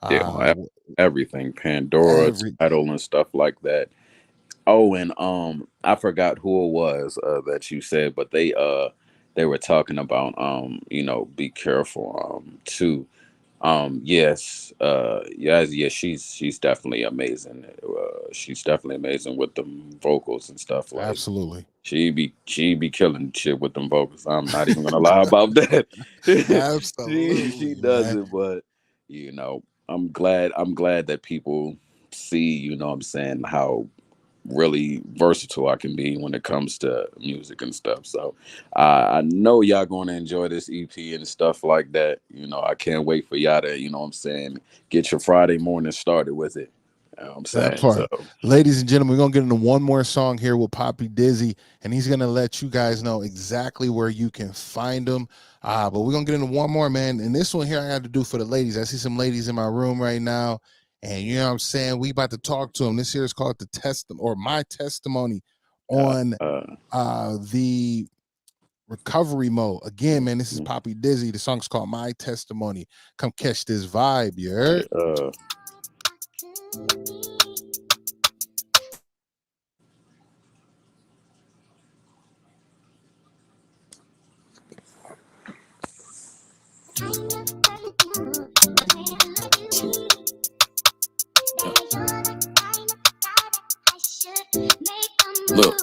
Yeah. uh, Everything, Pandora, every Tidal, and stuff like that. Oh, and I forgot who it was that you said, but they were talking about be careful too. Yes, yes, she's definitely amazing. She's definitely amazing with the vocals and stuff. Like absolutely, she be killing shit with them vocals. I'm not even gonna lie about that. She absolutely, does man. it, but I'm glad that people see, what I'm saying, how really versatile I can be when it comes to music and stuff. So I know y'all going to enjoy this EP and stuff like that. I can't wait for y'all to, what I'm saying, get your Friday morning started with it. You know what I'm That saying? So part. Ladies and gentlemen, we're gonna get into one more song here with PoppiDizzy, and he's gonna let you guys know exactly where you can find him. But we're gonna get into one more, man. And this one here I had to do for the ladies. I see some ladies in my room right now, and you know what I'm saying? We about to talk to them. This here is called the test or my testimony uh, on uh, the recovery mode. Again, man, this is mm, PoppiDizzy. The song's called My Testimony. Come catch this vibe, you yeah, heard? Look.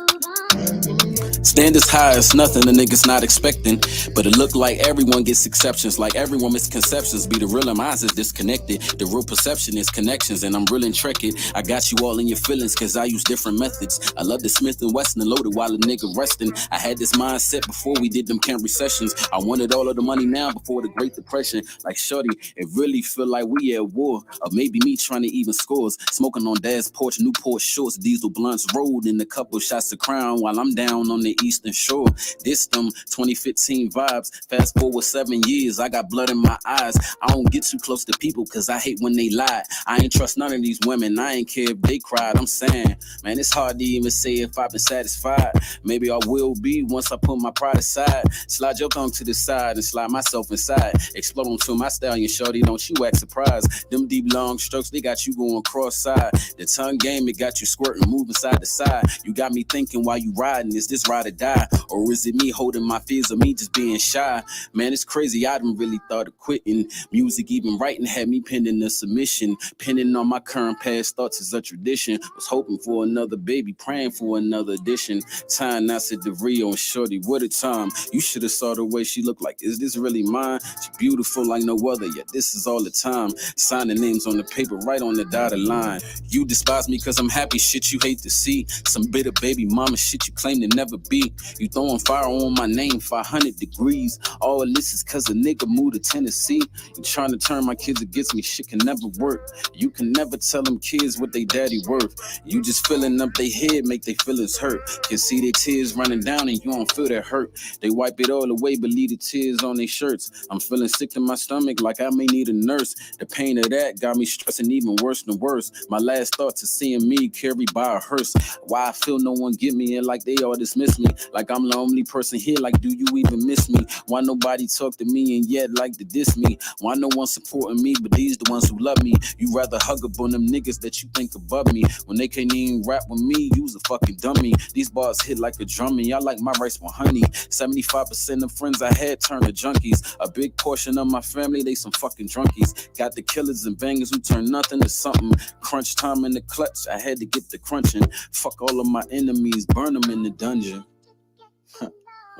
Standards high is nothing the niggas not expecting. But it look like everyone gets exceptions. Like everyone misconceptions. Be the real and mine is disconnected. The real perception is connections. And I'm real intricate. I got you all in your feelings cause I use different methods. I love the Smith and Wesson and loaded while a nigga resting. I had this mindset before we did them camp recessions. I wanted all of the money now before the Great Depression. Like shorty, it really feel like we at war. Or maybe me trying to even scores. Smoking on dad's porch, Newport shorts, diesel blunts rolled in a couple shots of Crown while I'm down on the the Eastern Shore. This them 2015 vibes. Fast forward 7 years, I got blood in my eyes. I don't get too close to people cause I hate when they lie. I ain't trust none of these women, I ain't care if they cried. I'm saying, man, it's hard to even say if I've been satisfied. Maybe I will be once I put my pride aside. Slide your thumb to the side and slide myself inside. Explode onto my stallion, shorty, don't you act surprised. Them deep long strokes, they got you going cross-side. The tongue game, it got you squirting, moving side to side. You got me thinking while you riding, is this ride or die? Or is it me holding my fears or me just being shy? Man, it's crazy, I done really thought of quitting. Music, even writing, had me penning a submission. Penning on my current past thoughts is a tradition. Was hoping for another baby, praying for another edition. Time, I said to Rio and shorty, what a time. You should have saw the way she looked like, is this really mine? She beautiful like no other, yet this is all the time. Signing names on the paper, right on the dotted line. You despise me cause I'm happy, shit you hate to see. Some bitter baby mama shit you claim to never be. You throwing fire on my name, 500 degrees. All of this is cause a nigga moved to Tennessee. You trying to turn my kids against me, shit can never work. You can never tell them kids what they daddy worth. You just filling up their head, make their feelings hurt. Can see their tears running down and you don't feel that hurt. They wipe it all away, but leave the tears on their shirts. I'm feeling sick in my stomach like I may need a nurse. The pain of that got me stressing even worse than worse. My last thoughts is seeing me carried by a hearse. Why I feel no one get me and like they all dismiss me. Like I'm the only person here, like do you even miss me? Why nobody talk to me and yet like to diss me? Why no one supporting me but these the ones who love me? You rather hug up on them niggas that you think above me. When they can't even rap with me, you's a fucking dummy. These bars hit like a drumming, I like my rice with honey. 75% of friends I had turned to junkies. A big portion of my family, they some fucking drunkies. Got the killers and bangers who turn nothing to something. Crunch time in the clutch, I had to get the crunching. Fuck all of my enemies, burn them in the dungeon.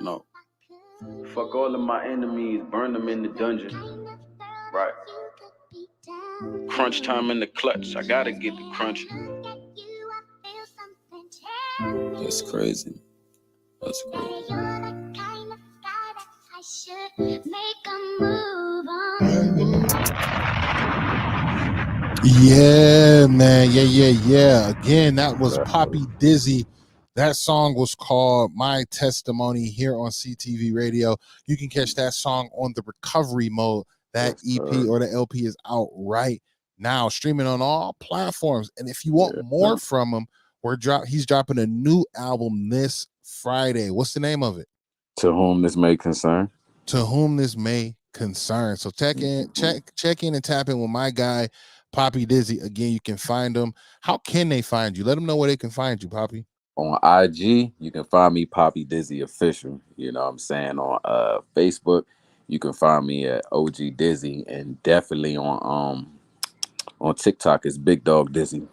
No. Fuck all of my enemies, burn them in the dungeon. Right. Crunch time in the clutch, I gotta get the crunch. That's crazy. That's crazy. Yeah, man. Yeah. Again, that was PoppiDizzy. That song was called My Testimony here on CTV Radio. You can catch that song on the recovery mode. That EP or the LP is out right now, streaming on all platforms. And if you want more from him, he's dropping a new album this Friday. What's the name of it? To Whom This May Concern. To Whom This May Concern. So check in and tap in with my guy, PoppiDizzy. Again, you can find him. How can they find you? Let them know where they can find you, Poppy. On IG, you can find me PoppiDizzy Official. You know what I'm saying? On Facebook, you can find me at OG Dizzy, and definitely on TikTok it's Big Dog Dizzy.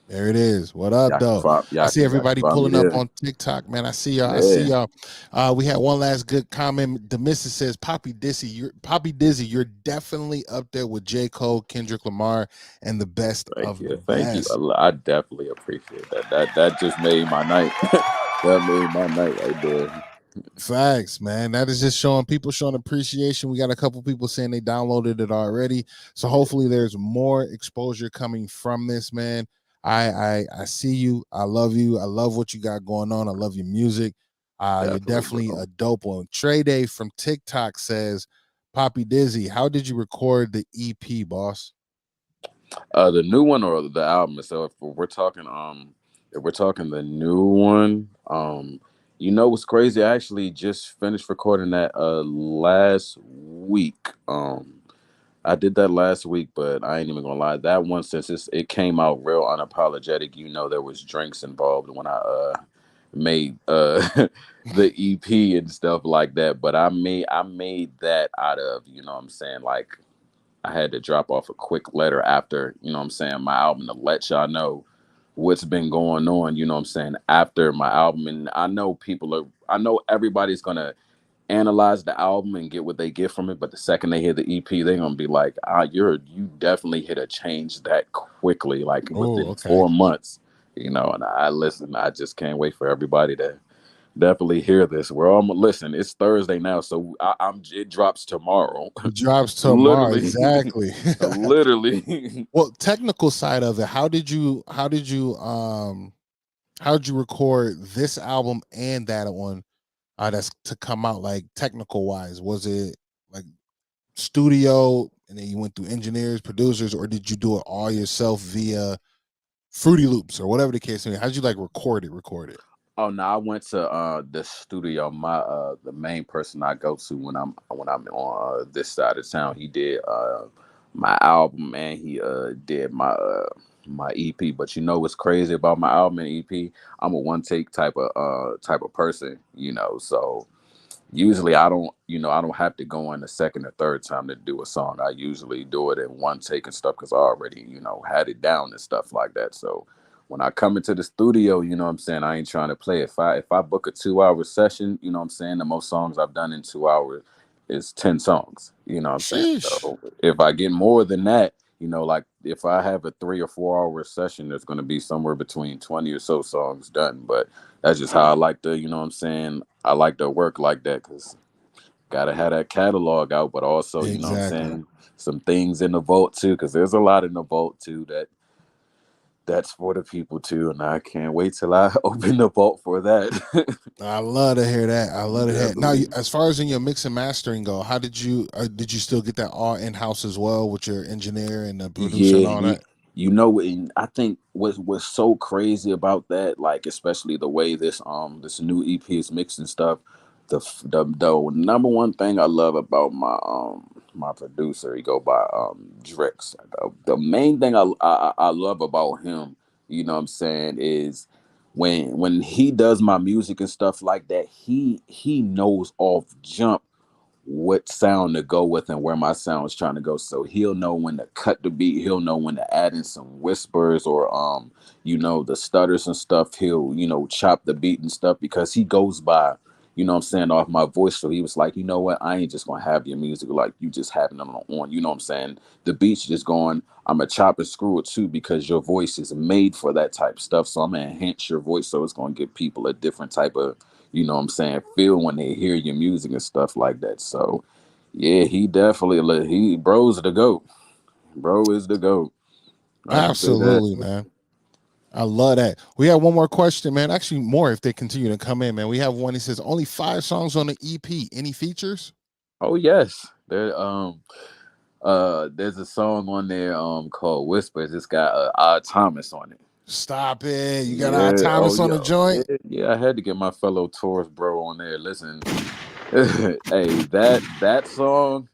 There it is. What up, though? I see everybody pulling up on TikTok, man. I see y'all. Yeah. I see y'all. We had one last good comment. The missus says, PoppiDizzy, you're definitely up there with J. Cole, Kendrick Lamar, and the best of the best. Thank you. I definitely appreciate that. That just made my night. That made my night right there. Facts, man. That is just showing appreciation. We got a couple people saying they downloaded it already. So hopefully there's more exposure coming from this, man. I see you. I love you. I love what you got going on. I love your music. You're definitely a dope one. Trey Day from TikTok says, PoppiDizzy, how did you record the EP, boss? The new one or the album? So if we're talking the new one, you know what's crazy? I actually just finished recording that last week. I did that last week, but I ain't even gonna lie. That one, since it came out real unapologetic, you know, there was drinks involved when I made the EP and stuff like that. But I made that out of, you know what I'm saying, like I had to drop off a quick letter after, you know what I'm saying, my album to let y'all know what's been going on, you know what I'm saying, after my album. And I know everybody's gonna analyze the album and get what they get from it, but the second they hear the EP, they're gonna be like, you definitely hit a change that quickly, like within 4 months, you know. And I just can't wait for everybody to definitely hear this. Listen, it's Thursday now, so it drops tomorrow. It drops tomorrow. Literally. Exactly. Literally. Well, technical side of it, how did you how'd you record this album and that one that's to come out, like technical wise? Was it like studio and then you went through engineers, producers, or did you do it all yourself via Fruity Loops or whatever the case may be? How'd you like record it? Oh no, I went to the studio. My the main person I go to when I'm on this side of town. He did my album and he did my EP. But you know what's crazy about my album and EP? I'm a one take type of person. You know, so usually I don't have to go in the second or third time to do a song. I usually do it in one take and stuff because I already had it down and stuff like that. So when I come into the studio, you know what I'm saying, I ain't trying to play. If I book a 2 hour session, you know what I'm saying, the most songs I've done in 2 hours is 10 songs, you know what I'm saying. Sheesh. So if I get more than that, like if I have a 3 or 4 hour session, there's going to be somewhere between 20 or so songs done. But that's just how I like to, you know what I'm saying, I like to work like that because gotta have that catalog out, but also, you know what I'm Exactly. saying, some things in the vault too, because there's a lot in the vault too that's for the people too, and I can't wait till I open the vault for that. I love to hear that. I love to hear it. Now, Definitely. as far as in your mix and mastering go, how did you still get that all in house as well with your engineer and the producer and Yeah, all that? and I think what's so crazy about that, like especially the way this new EP is mixed and stuff. The number one thing I love about my producer, he go by Drex. The main thing I love about him, you know what I'm saying, is when he does my music and stuff like that, he knows off jump what sound to go with and where my sound is trying to go. So he'll know when to cut the beat. He'll know when to add in some whispers or the stutters and stuff. He'll, chop the beat and stuff because he goes by, you know what I'm saying, off my voice. So he was like, you know what, I ain't just gonna have your music like you just having them on, you know what I'm saying? The beat's just going, I'm gonna chop and screw it too because your voice is made for that type of stuff. So I'm gonna enhance your voice so it's gonna give people a different type of, you know what I'm saying, feel when they hear your music and stuff like that. So yeah, he definitely bro's the GOAT. Bro is the GOAT. I can say that. Absolutely, man. I love that. We have one more question, man. Actually, more if they continue to come in, man. We have one. He says only 5 songs on the EP. Any features? Oh yes. There's a song on there called Whispers. It's got Odd Thomas on it. Stop it. You got Odd Yeah, oh Thomas on yeah. the joint? Yeah, I had to get my fellow Taurus bro on there. Listen, hey, that song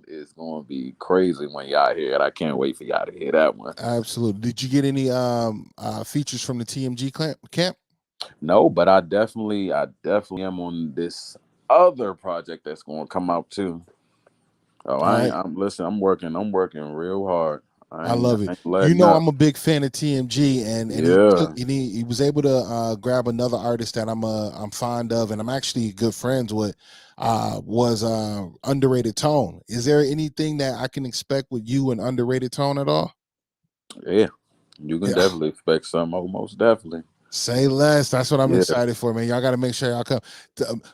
is gonna be crazy when y'all hear it. I can't wait for y'all to hear that one. Absolutely. Did you get any features from the TMG camp? No, but I definitely am on this other project that's gonna come out too. Oh, All right. I'm working real hard. I love I it. ain't You letting know up. I'm a big fan of TMG, and Yeah. he was able to grab another artist that I'm fond of, and I'm actually good friends with. Was Underrated Tone. Is there anything that I can expect with you and Underrated Tone at all? Yeah. You can Yeah. definitely expect some. Oh, most definitely. Say less. That's what I'm Yeah. excited for, man. Y'all got to make sure y'all come.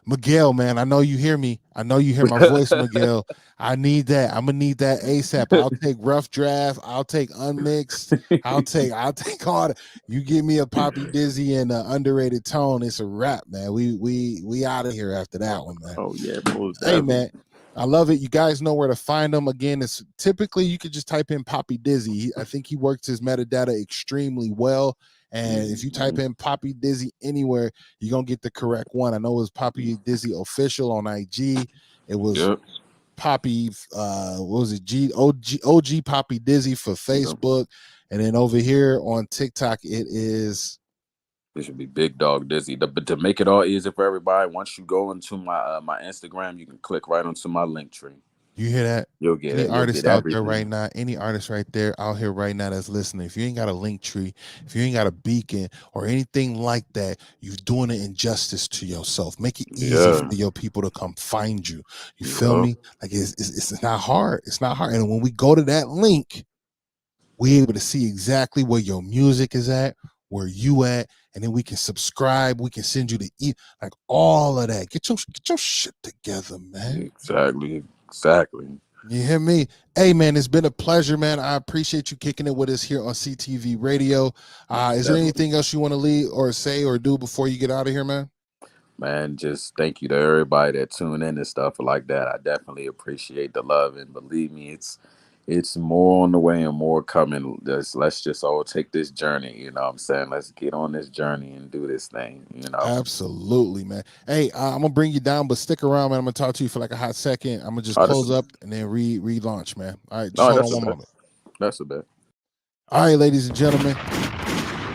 Miguel, man, I know you hear me. I know you hear my voice, Miguel. I need that. I'm gonna need that ASAP. I'll take rough draft. I'll take unmixed. I'll take all that. You give me a PoppiDizzy and an Underrated Tone. It's a wrap, man. We out of here after that one, man. Oh yeah, most Hey, definitely. man. I love it. You guys know where to find them. Again, it's typically you could just type in PoppiDizzy. I think he works his metadata extremely well. And if you type Mhm. in PoppiDizzy anywhere, you're gonna get the correct one. I know it was PoppiDizzy official on IG. It was Yep. Poppy, what was it? OG PoppiDizzy for Yep. Facebook. And then over here on TikTok, it is It should be Big Dog Dizzy. But to make it all easy for everybody, once you go into my Instagram, you can click right onto my link tree. You hear that? You'll get Any it. You'll get artist out there right everything. now, any artist right there out here right now that's listening, if you ain't got a link tree, if you ain't got a beacon or anything like that, you're doing an injustice to yourself. Make it easy for Yeah. your people to come find you. You feel Yep. me? Like it's not hard. It's not hard. And when we go to that link, we able to see exactly where your music is at, where you at, and then we can subscribe. We can send you the like all of that. Get your shit together, man. Exactly. Exactly. You hear me? Hey, man, it's been a pleasure, man. I appreciate you kicking it with us here on CTV Radio. Is there Definitely. anything else you want to leave or say or do before you get out of here, man? Man, just thank you to everybody that tune in and stuff like that. I definitely appreciate the love, and believe me, it's more on the way and more coming. Let's just all take this journey. You know what I'm saying? Let's get on this journey and do this thing. You know. Absolutely, man. Hey, I'm gonna bring you down, but stick around, man. I'm gonna talk to you for like a hot second. I'm gonna just Oh, that's close up and then relaunch, man. All right, just no, hold that's on a one bet. moment. That's a bet. All right, ladies and gentlemen,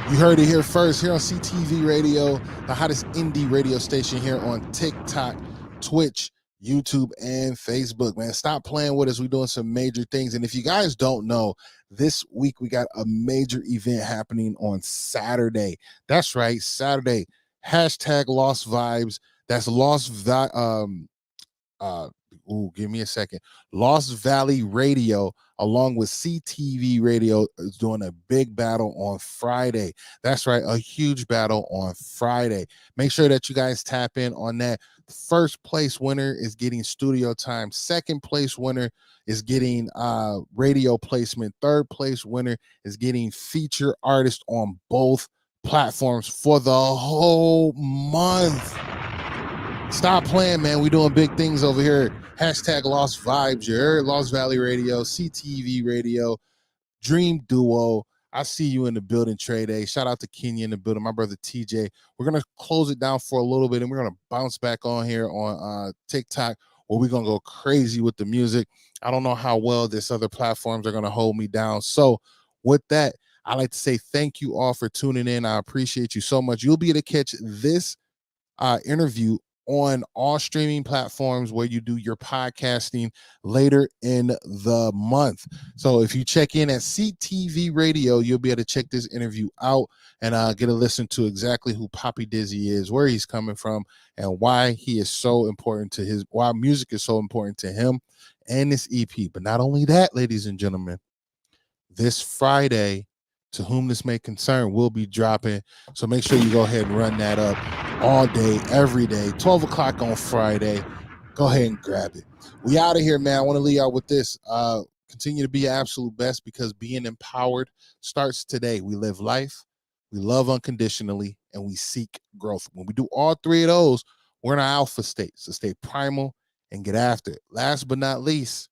you heard it here first, here on CTV Radio, the hottest indie radio station here on TikTok, Twitch, YouTube, and Facebook, man. Stop playing with us. We're doing some major things. And if you guys don't know, this week we got a major event happening on Saturday. That's right, Saturday. Hashtag Lost Vibes. That's uh give me a second. Lost Valley Radio along with CTV Radio is doing a big battle on Friday. That's right, a huge battle on Friday. Make sure that you guys tap in on that. First place winner is getting studio time. Second place winner is getting radio placement. Third place winner is getting feature artist on both platforms for the whole month. Stop playing, man. We doing big things over here. Hashtag Lost Vibes. You heard Lost Valley Radio, CTV Radio, Dream Duo. I see you in the building, Trey Day. Shout out to Kenya in the building, my brother TJ. We're gonna close it down for a little bit, and we're gonna bounce back on here on TikTok, where we're gonna go crazy with the music. I don't know how well this other platforms are gonna hold me down. So, with that, I like to say thank you all for tuning in. I appreciate you so much. You'll be able to catch this interview on all streaming platforms where you do your podcasting later in the month. So if you check in at CTV Radio, you'll be able to check this interview out and get a listen to exactly who PoppiDizzy is, where he's coming from, and why he is so important to why music is so important to him and this EP. But not only that, ladies and gentlemen, this Friday, To Whom This May Concern will be dropping. So make sure you go ahead and run that up all day, every day, 12 o'clock on Friday. Go ahead and grab it. We out of here, man. I want to leave out with this. Continue to be your absolute best, because being empowered starts today. We live life, we love unconditionally, and we seek growth. When we do all three of those, we're in our alpha state. So stay primal and get after it. Last but not least,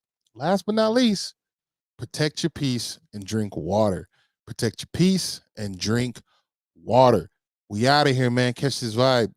protect your peace and drink water. Protect your peace and drink water. We out of here, man. Catch this vibe.